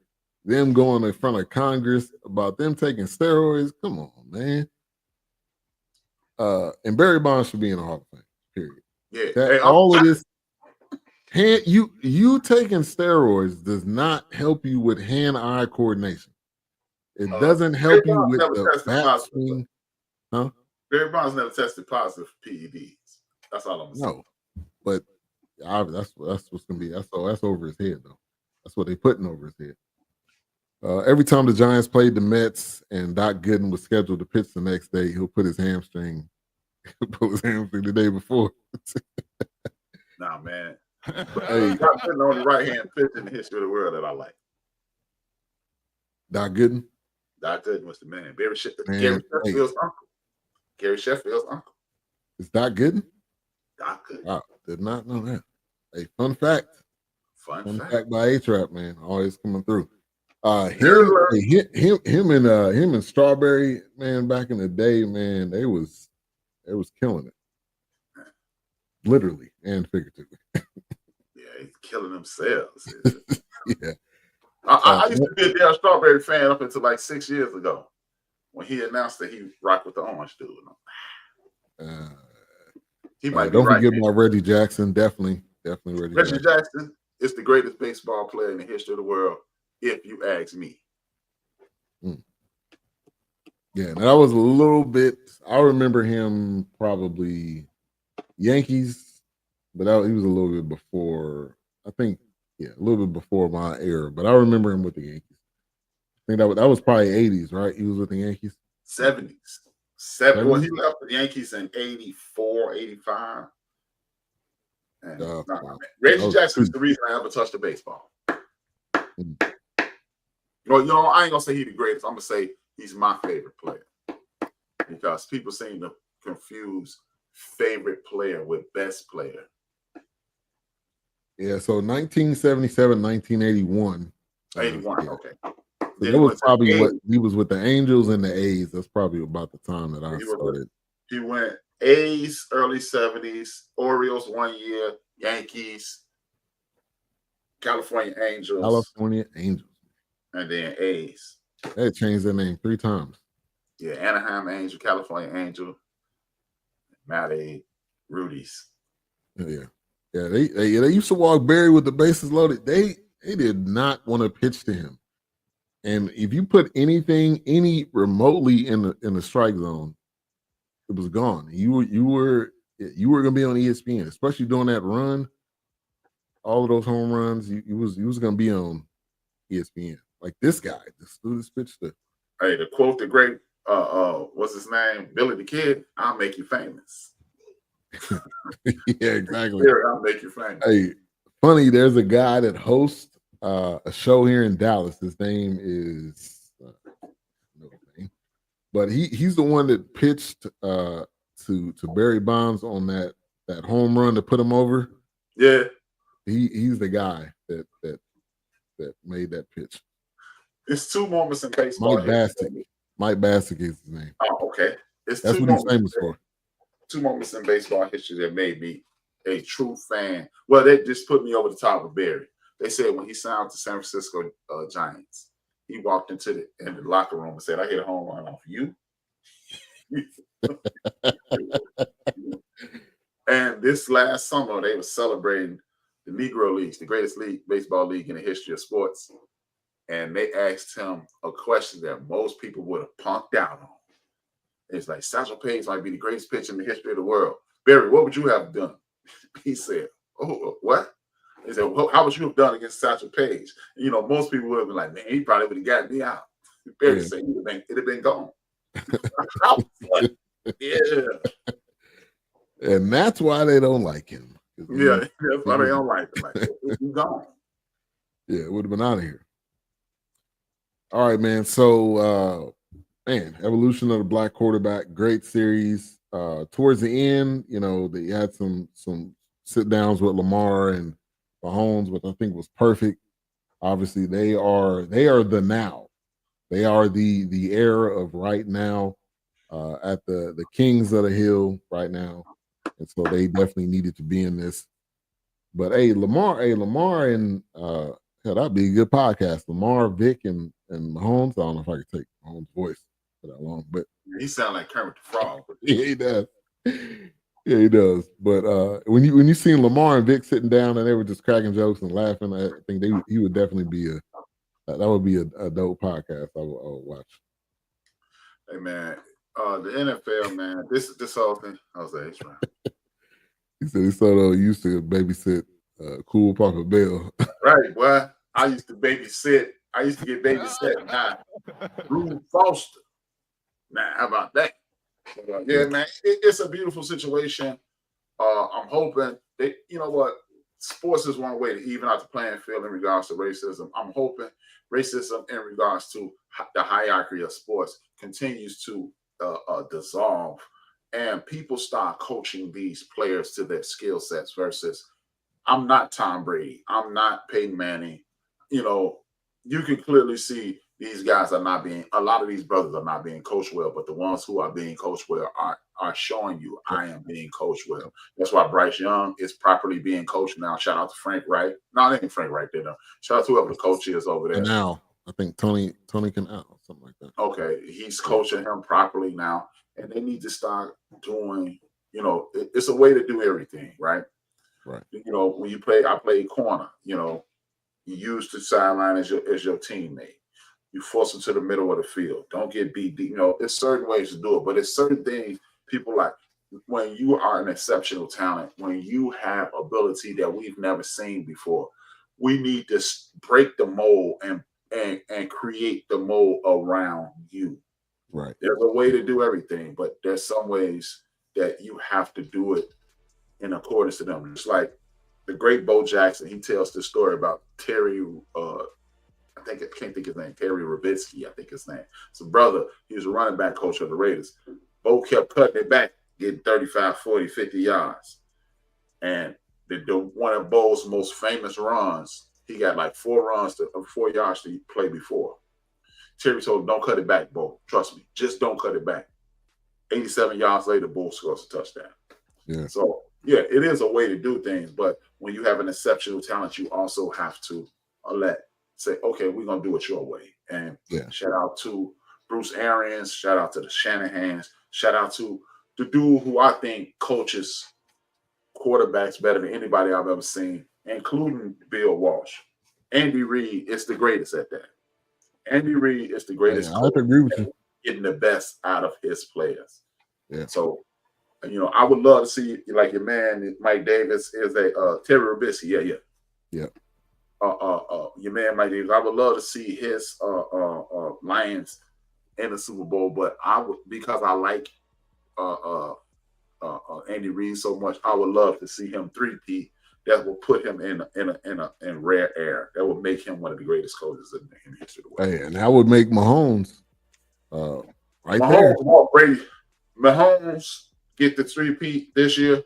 Them going in front of Congress about them taking steroids. Come on, man. And Barry Bonds should be in the Hall of Fame, period. Yeah. All of this, you taking steroids does not help you with hand-eye coordination. It doesn't help you with the bat swing. Huh? Barry Bonds never tested positive for PEDs. That's all I'm saying. No, but that's what's gonna be. That's over his head though. That's what they putting over his head. Every time the Giants played the Mets and Doc Gooden was scheduled to pitch the next day, he'll put his hamstring the day before. Nah, man. Hey, Doc Gooden the only right-hand pitcher in the history of the world that I like. Doc Gooden? Doc Gooden was the man. Gary Sheffield's uncle. Gary Sheffield's uncle. Is Doc Gooden? Doc Gooden. Wow, did not know that. Hey, fun fact. Fun fact by A-Trap, man. Always coming through. Him and Strawberry, man, back in the day, man, they was killing it. Literally and figuratively. Yeah, he's killing themselves. Yeah. I used to be a Dale Strawberry fan up until like 6 years ago when he announced that he rocked with the orange dude. He might be don't right. Forget about Reggie Jackson. Definitely Reggie Jackson is the greatest baseball player in the history of the world, if you ask me. Yeah, that was a little bit. I remember him probably Yankees, but he was a little bit before. I think, a little bit before my era. But I remember him with the Yankees. I think that was probably 80s, right? He was with the Yankees. 70s. Well, he left the Yankees in 84, 85. And Reggie Jackson is the reason I ever touched a baseball. Well, I ain't gonna say he's the greatest. I'm gonna say he's my favorite player because people seem to confuse favorite player with best player. Yeah, so 1977, 1981. 81, okay. That was probably what he was with the Angels and the A's. That's probably about the time that I started. He went A's early 70s, Orioles 1 year, Yankees, California Angels. And then A's. They changed their name 3 times. Yeah, Anaheim Angel, California Angel, Matty, Rudy's. Yeah. Yeah, they used to walk Barry with the bases loaded. They did not want to pitch to him. And if you put any remotely in the strike zone, it was gone. You were gonna be on ESPN, especially during that run. All of those home runs, you was gonna be on ESPN. Like this guy, just threw this pitch to. Hey, to quote the great, what's his name, Billy the Kid? I'll make you famous. Yeah, exactly. I'll make you famous. Hey, funny. There's a guy that hosts a show here in Dallas. His name is but he's the one that pitched to Barry Bonds on that home run to put him over. Yeah, he's the guy that made that pitch. It's 2 moments in baseball. Mike Bastick is his name. Oh, okay. That's what he's famous for. 2 moments in baseball history that made me a true fan. Well, they just put me over the top of Barry. They said when he signed to San Francisco Giants, he walked into the locker room and said, "I hit a home run off you." And this last summer, they were celebrating the Negro Leagues, the greatest baseball league in the history of sports. And they asked him a question that most people would have punked out on. It's like, Satchel Paige might be the greatest pitcher in the history of the world. Barry, what would you have done? He said, "Oh, what?" He said, "Well, how would you have done against Satchel Paige?" Most people would have been like, "Man, he probably would have got me out." Barry said, "It'd have been gone." Like, yeah. And that's why they don't like him. Yeah, that's why they don't like him. Like, he's gone. Yeah, it would have been out of here. All right, man. So, evolution of the black quarterback, great series. towards the end, they had some sit downs with Lamar and Mahomes, which I think was perfect. Obviously, they are the now. They are the era of right now, at the kings of the hill right now, and so they definitely needed to be in this. But Lamar, and hell, that'd be a good podcast. Lamar, Vick, and Mahomes. I don't know if I could take Mahomes' voice for that long, but he sound like Kermit the Frog. yeah, he does. Yeah, he does. But when you seen Lamar and Vic sitting down and they were just cracking jokes and laughing, I think he would definitely be that would be a dope podcast. I would watch. Hey man, the NFL, man, this whole thing. I was like, it's right. He said he saw used to babysit Cool Papa Bell. Right, boy. I used to babysit. I used to get babysat by Rube Foster. Now, how about that? Yeah, man, it's a beautiful situation. I'm hoping that, you know what, sports is one way to even out the playing field in regards to racism. I'm hoping racism in regards to the hierarchy of sports continues to dissolve, and people start coaching these players to their skill sets versus, I'm not Tom Brady, I'm not Peyton Manning. You can clearly see these guys are not being, a lot of these brothers are not being coached well, but the ones who are being coached well are showing you, I am being coached well. That's why Bryce Young is properly being coached now. Shout out to Frank Wright. No, I think Frank Wright did. Shout out to whoever the coach is over there. And now I think Tony can out something like that. Okay, he's coaching him properly now, and they need to start doing. It's a way to do everything, right? Right. When you play, I played corner. You use the sideline as your teammate. You force them to the middle of the field. Don't get beat deep. There's certain ways to do it, but it's certain things people like. When you are an exceptional talent, when you have ability that we've never seen before, we need to break the mold and create the mold around you. Right. There's a way to do everything, but there's some ways that you have to do it in accordance to them. Just like the great Bo Jackson, he tells the story about Terry. I can't think his name. Terry Rabitsky, I think his name. So, brother, he was a running back coach of the Raiders. Bo kept cutting it back, getting 35, 40, 50 yards. And one of Bo's most famous runs, he got like 4 yards to play before. Terry told him, don't cut it back, Bo. Trust me. Just don't cut it back. 87 yards later, Bo scores a touchdown. Yeah. So, yeah, it is a way to do things. But when you have an exceptional talent, you also have to say, okay, we're going to do it your way. And shout out to Bruce Arians. Shout out to the Shanahans. Shout out to the dude who I think coaches quarterbacks better than anybody I've ever seen, including Bill Walsh. Andy Reid is the greatest at that. Andy Reid is the greatest coach, I agree with you. Getting the best out of his players. Yeah. So, I would love to see, like your man Mike Davis is a Terry Rabitsky. Yeah. Your man Mike Davis. I would love to see his Lions in the Super Bowl, but because I like Andy Reid so much, I would love to see him three-peat. That will put him in rare air. That would make him one of the greatest coaches in history of the world. Hey, and that would make Mahomes Mahomes get the three-peat this year.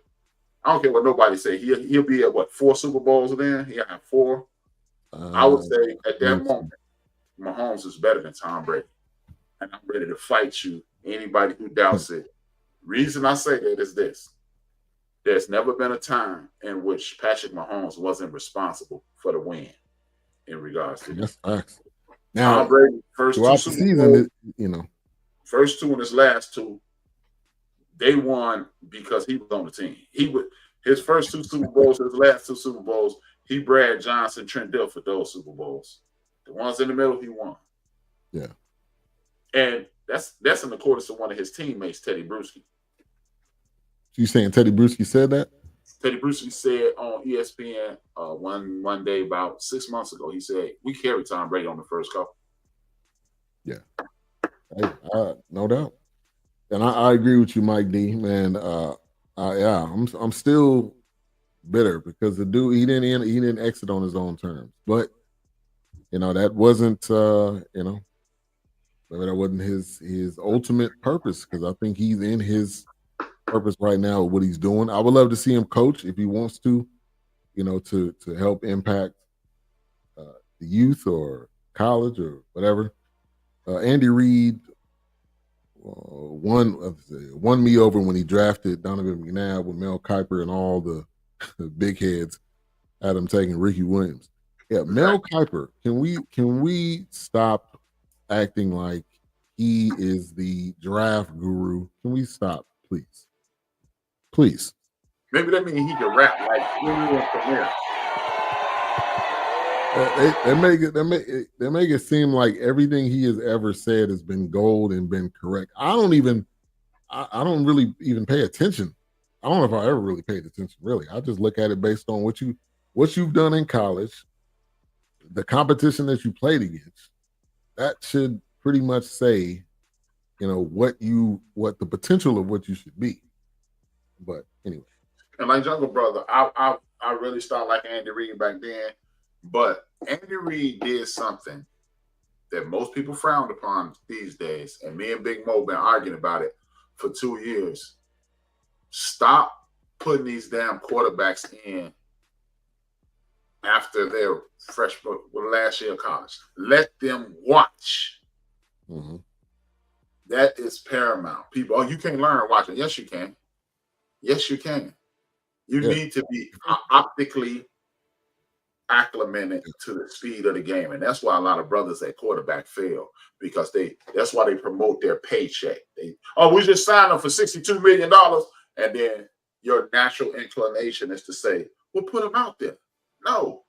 I don't care what nobody say. He'll be at 4 Super Bowls then? He'll have 4. I would say at that moment, Mahomes is better than Tom Brady. And I'm ready to fight you, anybody who doubts it. Reason I say that is this. There's never been a time in which Patrick Mahomes wasn't responsible for the win in regards to this. Now, Tom Brady, first 2 Super Bowls, first 2 and his last 2, they won because he was on the team. His first 2 Super Bowls, his last 2 Super Bowls, he Brad Johnson, Trent Dilfer those Super Bowls. The ones in the middle, he won. Yeah. And that's in accordance to one of his teammates, Teddy Bruschi. You saying Teddy Bruschi said that? Teddy Bruschi said on ESPN one day about 6 months ago, he said, we carried Tom Brady on the first couple. Yeah. Hey, no doubt. And I agree with you, Mike D. Man, I'm still bitter because the dude he didn't exit on his own terms. But that wasn't maybe that wasn't his ultimate purpose, because I think he's in his purpose right now with what he's doing. I would love to see him coach if he wants to, to help impact the youth or college or whatever. Andy Reid won me over when he drafted Donovan McNabb with Mel Kiper and all the big heads had him taking Ricky Williams. Yeah, Mel Kiper. Can we stop acting like he is the draft guru? Can we stop, please? Please. Maybe that means he can rap like Premier. They make it seem like everything he has ever said has been gold and been correct. I don't really even pay attention. I don't know if I ever really paid attention. Really, I just look at it based on what you've done in college, the competition that you played against. That should pretty much say, what the potential of what you should be. But anyway, and like Jungle Brother, I really started like Andy Reid back then. But Andy Reid did something that most people frowned upon these days, and me and Big Mo been arguing about it for 2 years. Stop putting these damn quarterbacks in after their freshman last year of college. Let them watch. Mm-hmm. That is paramount. People, you can't learn watching. Yes, you can. Yes, you can. You need to be optically acclimated to the speed of the game, and that's why a lot of brothers at quarterback fail, because that's why they promote their paycheck. We just signed them for $62 million, and then your natural inclination is to say, well, put them out there. No.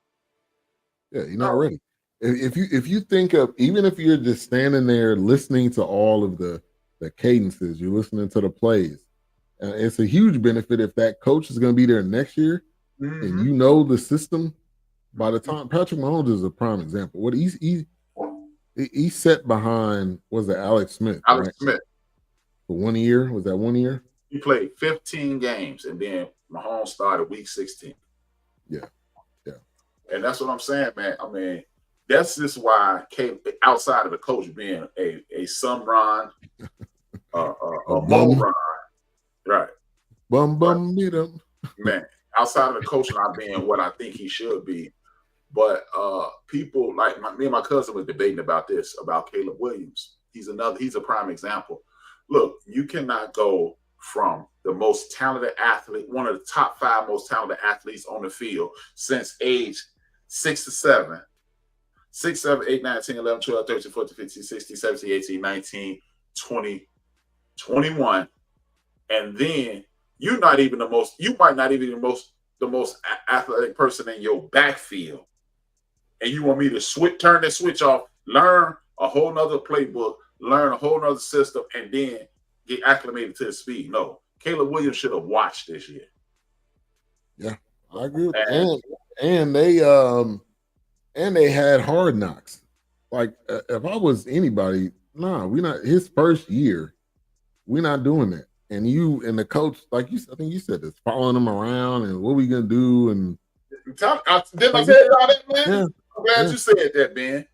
Yeah, you're not ready. If you think of, even if you're just standing there listening to all of the cadences, you're listening to the plays, it's a huge benefit if that coach is going to be there next year, and you know the system. By the time Patrick Mahomes is a prime example, what he set behind was it Alex Smith? Alex Smith for 1 year. Was that 1 year? He played 15 games, and then Mahomes started week 16. Yeah. And that's what I'm saying, man. I mean, that's just why outside of the coach being a Sumron, a Moron, right? Bum meet him, man. Outside of the coach not being what I think he should be. But people like me and my cousin was debating about Caleb Williams. He's a prime example. Look, you cannot go from the most talented athlete, one of the top 5 most talented athletes on the field since age 6 to 7, 6, 7, 8, 9, 10, 11, 12, 13, 14, 15, 16, 17, 18, 19, 20, 21. And then you might not even be the most athletic person in your backfield. And you want me to turn that switch off, learn a whole nother playbook, learn a whole nother system, and then get acclimated to the speed. No, Caleb Williams should have watched this year. Yeah, I agree with that. And they had hard knocks. Like if I was anybody, we're not his first year. We're not doing that. And you and the coach, like I think you said this, following him around and what we gonna do. And didn't I tell you all that, man? Yeah. I'm glad you said that, man.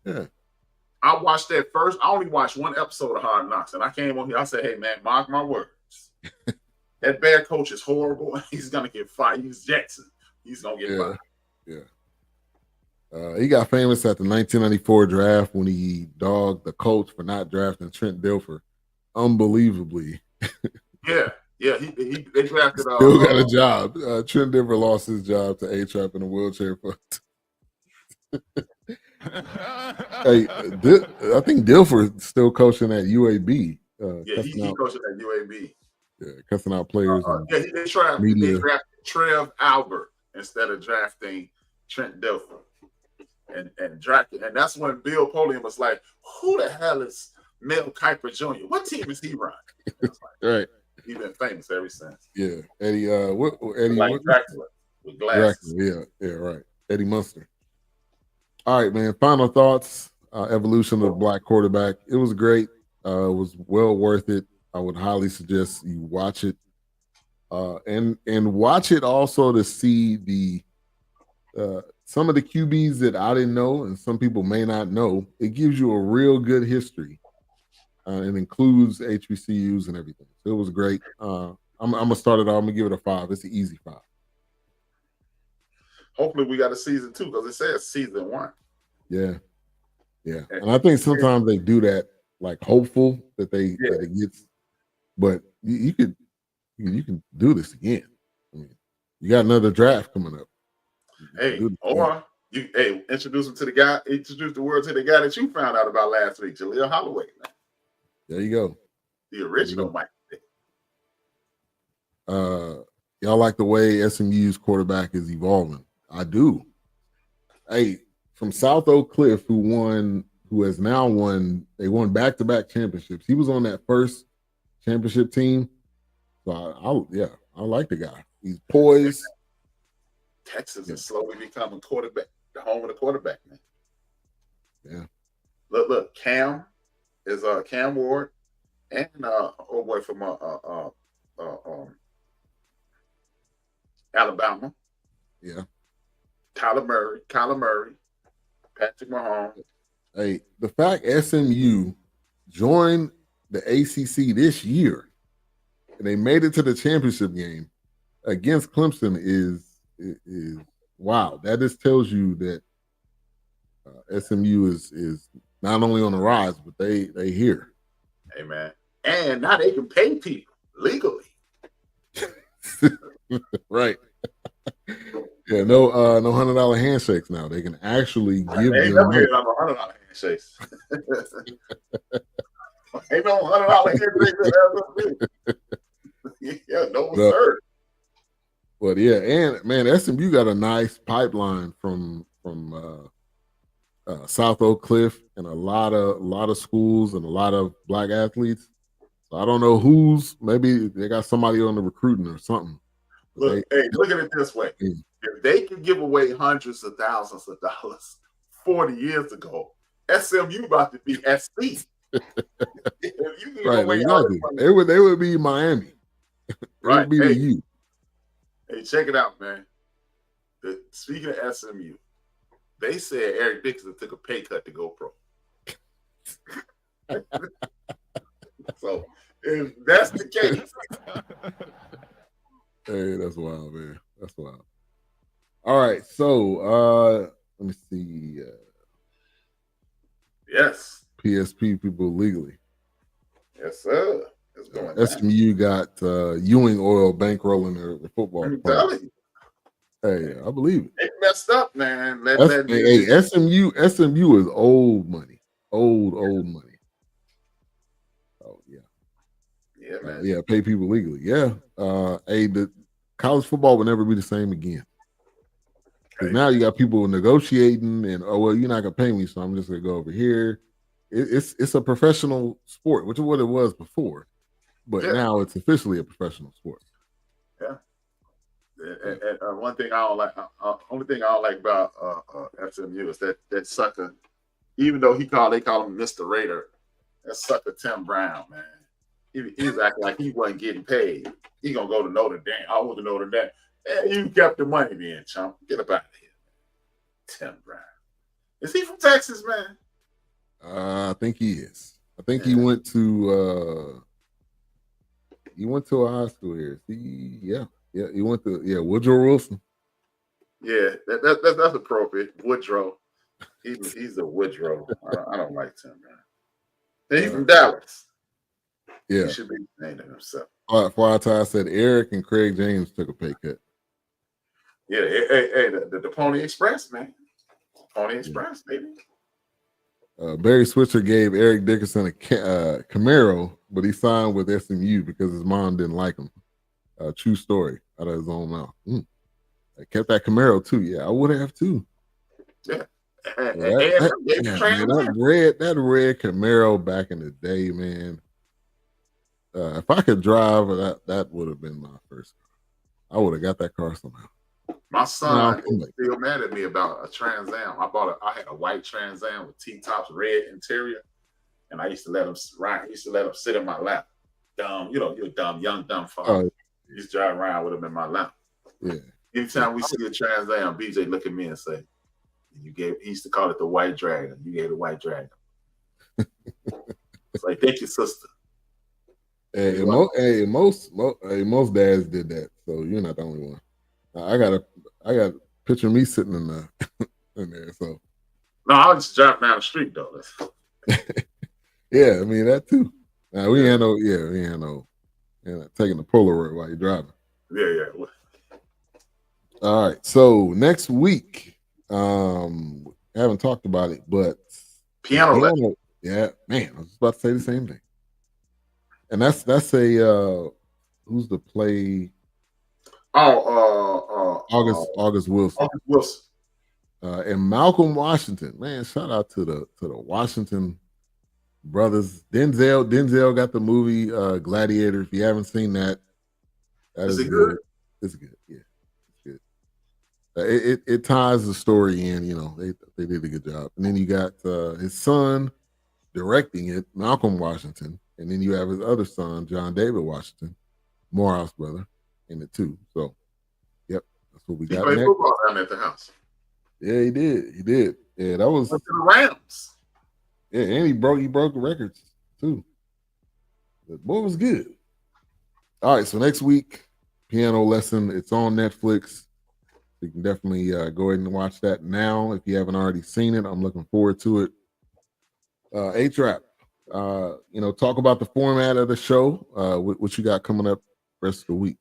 Yeah. I watched that first. I only watched one episode of Hard Knocks, and I came on here. I said, "Hey, man, mark my words. That bad coach is horrible. He's gonna get fired. He's Jackson. He's gonna get fired." Yeah. He got famous at the 1994 draft when he dogged the coach for not drafting Trent Dilfer, unbelievably. Yeah. They drafted. Still got a job. Trent Dilfer lost his job to A-Trap in a wheelchair. Hey, I think Dilfer's still coaching at UAB. He's coaching at UAB. Yeah, cussing out players. They drafted Trev Albert instead of drafting Trent Dilfer. And that's when Bill Polian was like, "Who the hell is Mel Kiper Jr.? What team is he running?" Right. He's been famous ever since. Yeah, Eddie. Eddie Dracula with glasses. Dracula, yeah, right. Eddie Munster. All right, man. Final thoughts. Evolution of the black quarterback. It was great. It was well worth it. I would highly suggest you watch it, and watch it also to see the some of the QBs that I didn't know and some people may not know. It gives you a real good history. It includes HBCUs and everything. So it was great. I'm I'm gonna start it off. I'm gonna give it a 5. It's an easy 5. Hopefully, we got a season 2 because it says season 1. Yeah, and I think sometimes they do that, like hopeful that it gets, but you can do this again. I mean, you got another draft coming up. Or you introduce him to the guy. Introduce the world to the guy that you found out about last week, Jaleel Holloway. Man. There you go. The original Michael Vick. Y'all like the way SMU's quarterback is evolving? I do. Hey, from South Oak Cliff, who has now won, they won back-to-back championships. He was on that first championship team. So I like the guy. He's poised. Texas is slowly becoming quarterback, the home of the quarterback, man. Yeah. Look, Cam is Cam Ward and old boy from Alabama. Yeah. Kyler Murray, Patrick Mahomes. Hey, the fact SMU joined the ACC this year and they made it to the championship game against Clemson is wow. That just tells you that SMU is not only on the rise, but they here. Hey man, and now they can pay people legally. Right. Yeah, no $100 handshakes now. They can actually give them money. $100 handshakes. Ain't no $100 handshakes. Yeah, no sir. But yeah, and man, SMU got a nice pipeline from South Oak Cliff and a lot of schools and a lot of black athletes. So I don't know maybe they got somebody on the recruiting or something. Look, look at it this way. If they could give away hundreds of thousands of dollars 40 years ago, SMU about to be SC. Right, exactly. They would be Miami. Right. Would be the U. Hey, check it out, man. Speaking of SMU, they said Eric Dixon took a pay cut to go pro. So if that's the case. Hey, that's wild, man. That's wild. All right, so let me see. Yes. PSP people legally. Yes, sir. It's going SMU got Ewing Oil bankrolling their football. I'm telling you. Hey, I believe it. It messed up, man. SMU is old money. Old money. Oh yeah. Yeah, man. Yeah, pay people legally. Yeah. The college football will never be the same again. Because now you got people negotiating and you're not gonna pay me, so I'm just gonna go over here. It's a professional sport, which is what it was before, but now it's officially a professional sport. Yeah. And one thing I don't like, only thing I don't like about SMU is that sucker. Even though they call him Mr. Raider, that sucker Tim Brown, man. He's acting like he wasn't getting paid. He gonna go to Notre Dame. I want to Notre Dame. And you kept the money then, chump. Get up out of here. Tim Brown. Is he from Texas, man? I think he is. I think he went to a high school here. He went to Woodrow Wilson. Yeah, that's appropriate. Woodrow. He's a Woodrow. I don't like Tim Brown. He's from Dallas. Yeah. He should be naming himself. I said Eric and Craig James took a pay cut. Yeah, the Pony Express, man. Pony Express, baby. Barry Switzer gave Eric Dickerson a Camaro, but he signed with SMU because his mom didn't like him. True story out of his own mouth. I kept that Camaro too. Yeah, I would have too. Yeah. That red Camaro back in the day, man. If I could drive, that would have been my first car. I would have got that car somehow. My son is still mad at me about a Trans Am. I had a white Trans Am with T-tops, red interior, and I used to let him ride. I used to let him sit in my lap. Dumb, you're a young father. You just drive around with him in my lap. Yeah. Anytime we see a Trans Am, BJ look at me and say, he used to call it the White Dragon. You gave the White Dragon. It's like, thank you, sister. Most dads did that, so you're not the only one. I got a picture of me sitting in there. So no, I was just driving down the street though. yeah, I mean that too. We ain't no taking the Polaroid while you're driving. Yeah. All right, so next week, haven't talked about it, but piano. Yeah, man, I was about to say the same thing. And that's a who's the play? August Wilson. August Wilson. And Malcolm Washington. Man, shout out to the Washington brothers. Denzel got the movie Gladiator. If you haven't seen that, is it good? It's good. Yeah, it's good. It ties the story in. They did a good job. And then you got his son directing it, Malcolm Washington, and then you have his other son, John David Washington, Morehouse brother, in it too. So, yep, that's what we got. He played football down at the house. Yeah, he did. Yeah, that was the Rams. Yeah, and he broke records too. The boy was good. All right, so next week, piano lesson. It's on Netflix. You can definitely go ahead and watch that now if you haven't already seen it. I'm looking forward to it. A-Trap, talk about the format of the show. What you got coming up rest of the week?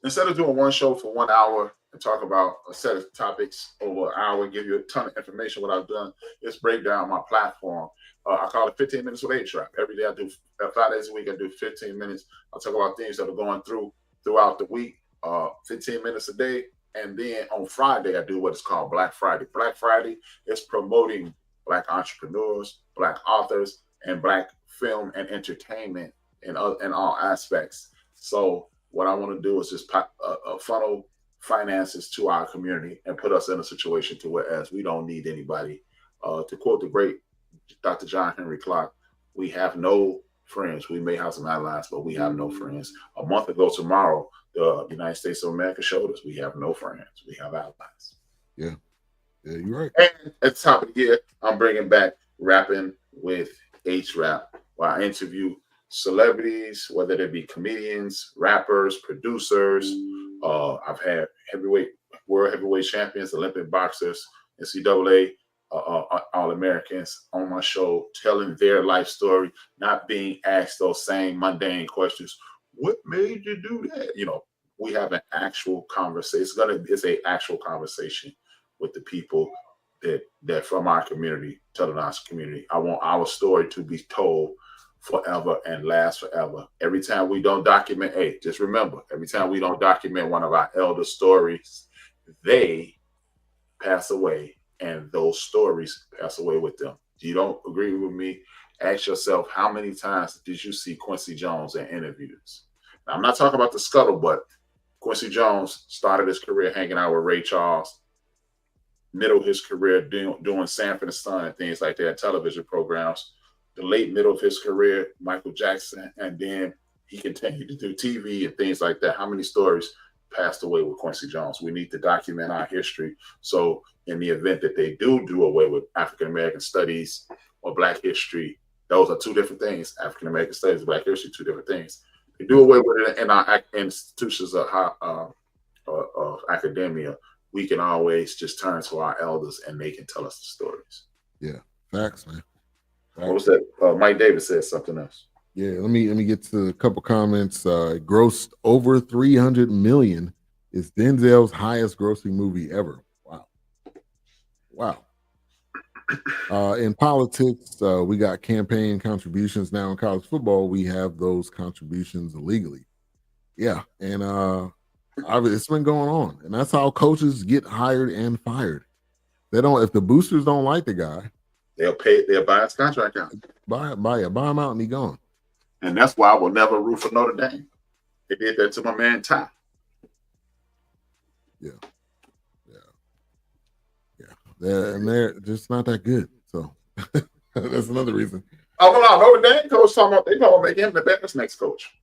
Instead of doing one show for 1 hour and talk about a set of topics over an hour and give you a ton of information, what I've done is break down my platform. I call it 15 minutes with A-Trap. Every day I do 5 days a week. I do 15 minutes. I'll talk about things that are going throughout the week, 15 minutes a day. And then on Friday, I do what is called Black Friday. Black Friday is promoting Black entrepreneurs, Black authors, and Black film and entertainment in all aspects. So what I want to do is just funnel finances to our community and put us in a situation to whereas we don't need anybody. To quote the great Dr. John Henry Clark, we have no friends. We may have some allies, but we have no friends. A month ago tomorrow, the United States of America showed us we have no friends. We have allies. Yeah, you're right. And at the top of the year, I'm bringing back rapping with A-Trap, where I interview celebrities, whether they be comedians, rappers, producers. I've had world heavyweight champions, Olympic boxers, NCAA All-Americans on my show, telling their life story, not being asked those same mundane questions. What made you do that? We have an actual conversation. It's an actual conversation with the people that from our community, telling our community. I want our story to be told forever and last forever. Every time we don't document, just remember, every time we don't document one of our elder stories, they pass away and those stories pass away with them. You don't agree with me? Ask yourself, how many times did you see Quincy Jones in interviews? Now, I'm not talking about the scuttlebutt. Quincy Jones started his career hanging out with Ray Charles, middle of his career doing Sanford and Son and things like that, television programs. The late middle of his career, Michael Jackson, and then he continued to do TV and things like that. How many stories passed away with Quincy Jones? We need to document our history. So in the event that they do away with African-American studies or Black history, those are two different things. African-American studies and Black history, two different things. They do away with it in our institutions of academia. We can always just turn to our elders and they can tell us the stories. Yeah, facts, man. What was that? Mike Davis said something else. Yeah, let me get to a couple comments. Grossed over 300 million. Is Denzel's highest grossing movie ever. Wow. In politics, we got campaign contributions now. In college football, we have those contributions illegally. Yeah, and it's been going on, and that's how coaches get hired and fired. They don't. If the boosters don't like the guy, they'll buy his contract out. Buy him out, and he gone. And that's why I will never root for Notre Dame. They did that to my man Ty. Yeah, and they're just not that good. So that's another reason. Oh, hold on, Notre Dame coach talking about making him the best next coach.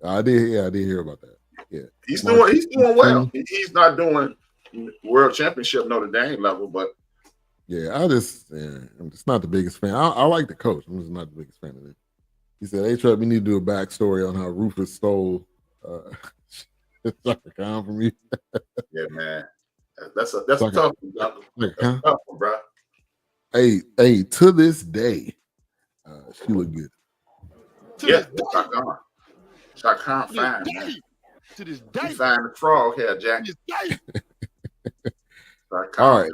I did hear about that. Yeah, he's doing well. He's not doing world championship Notre Dame level, but yeah, I'm just not the biggest fan. I like the coach. I'm just not the biggest fan of it. He said, "Hey, Trap, we need to do a backstory on how Rufus stole Shaka Khan from you." Yeah, man. That's a tough one, Jungle. That's a tough one, bro. Hey, to this day, she look good. Yeah, Shaka Khan fine, man. To this day. He fine the frog hair, Jack. All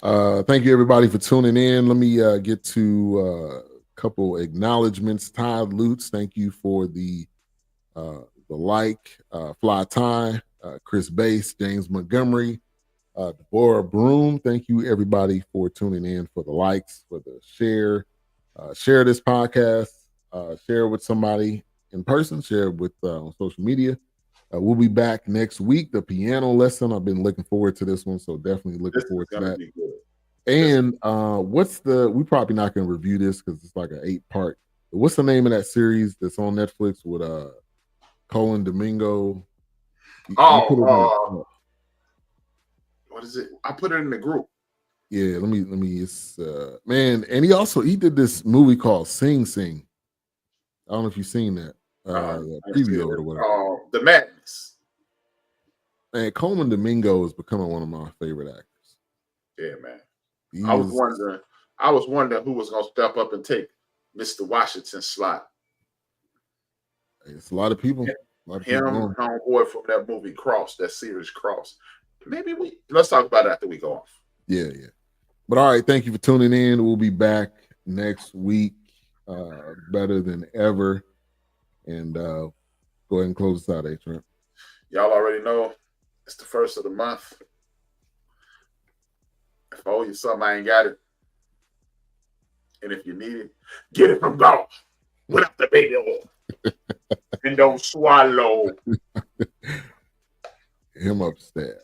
right. Thank you, everybody, for tuning in. Let me get to a couple acknowledgments. Todd Lutz, thank you for the like. Fly Ty, Chris Bass, James Montgomery, Deborah Broom. Thank you, everybody, for tuning in, for the likes, for the share. Share this podcast. Share it with somebody in person. Share it with on social media. We'll be back next week. The piano lesson. I've been looking forward to this one, so definitely looking forward to that. Be good. And we're probably not going to review this because it's like an 8-part. What's the name of that series that's on Netflix with Colin Domingo? What is it? I put it in the group. Yeah, let me. It's man, and he did this movie called Sing Sing. I don't know if you've seen that. Preview or whatever. The Madness. Man, Coleman Domingo is becoming one of my favorite actors. Yeah, man. I was wondering who was gonna step up and take Mr. Washington's slot. It's a lot of people. Homeboy from that movie Cross, that series Cross. Maybe let's talk about it after we go off. Yeah. But all right, thank you for tuning in. We'll be back next week, better than ever. And go ahead and close us out, Trent. Y'all already know it's the first of the month. If I owe you something, I ain't got it. And if you need it, get it from golf without the baby oil. And don't swallow him upstairs.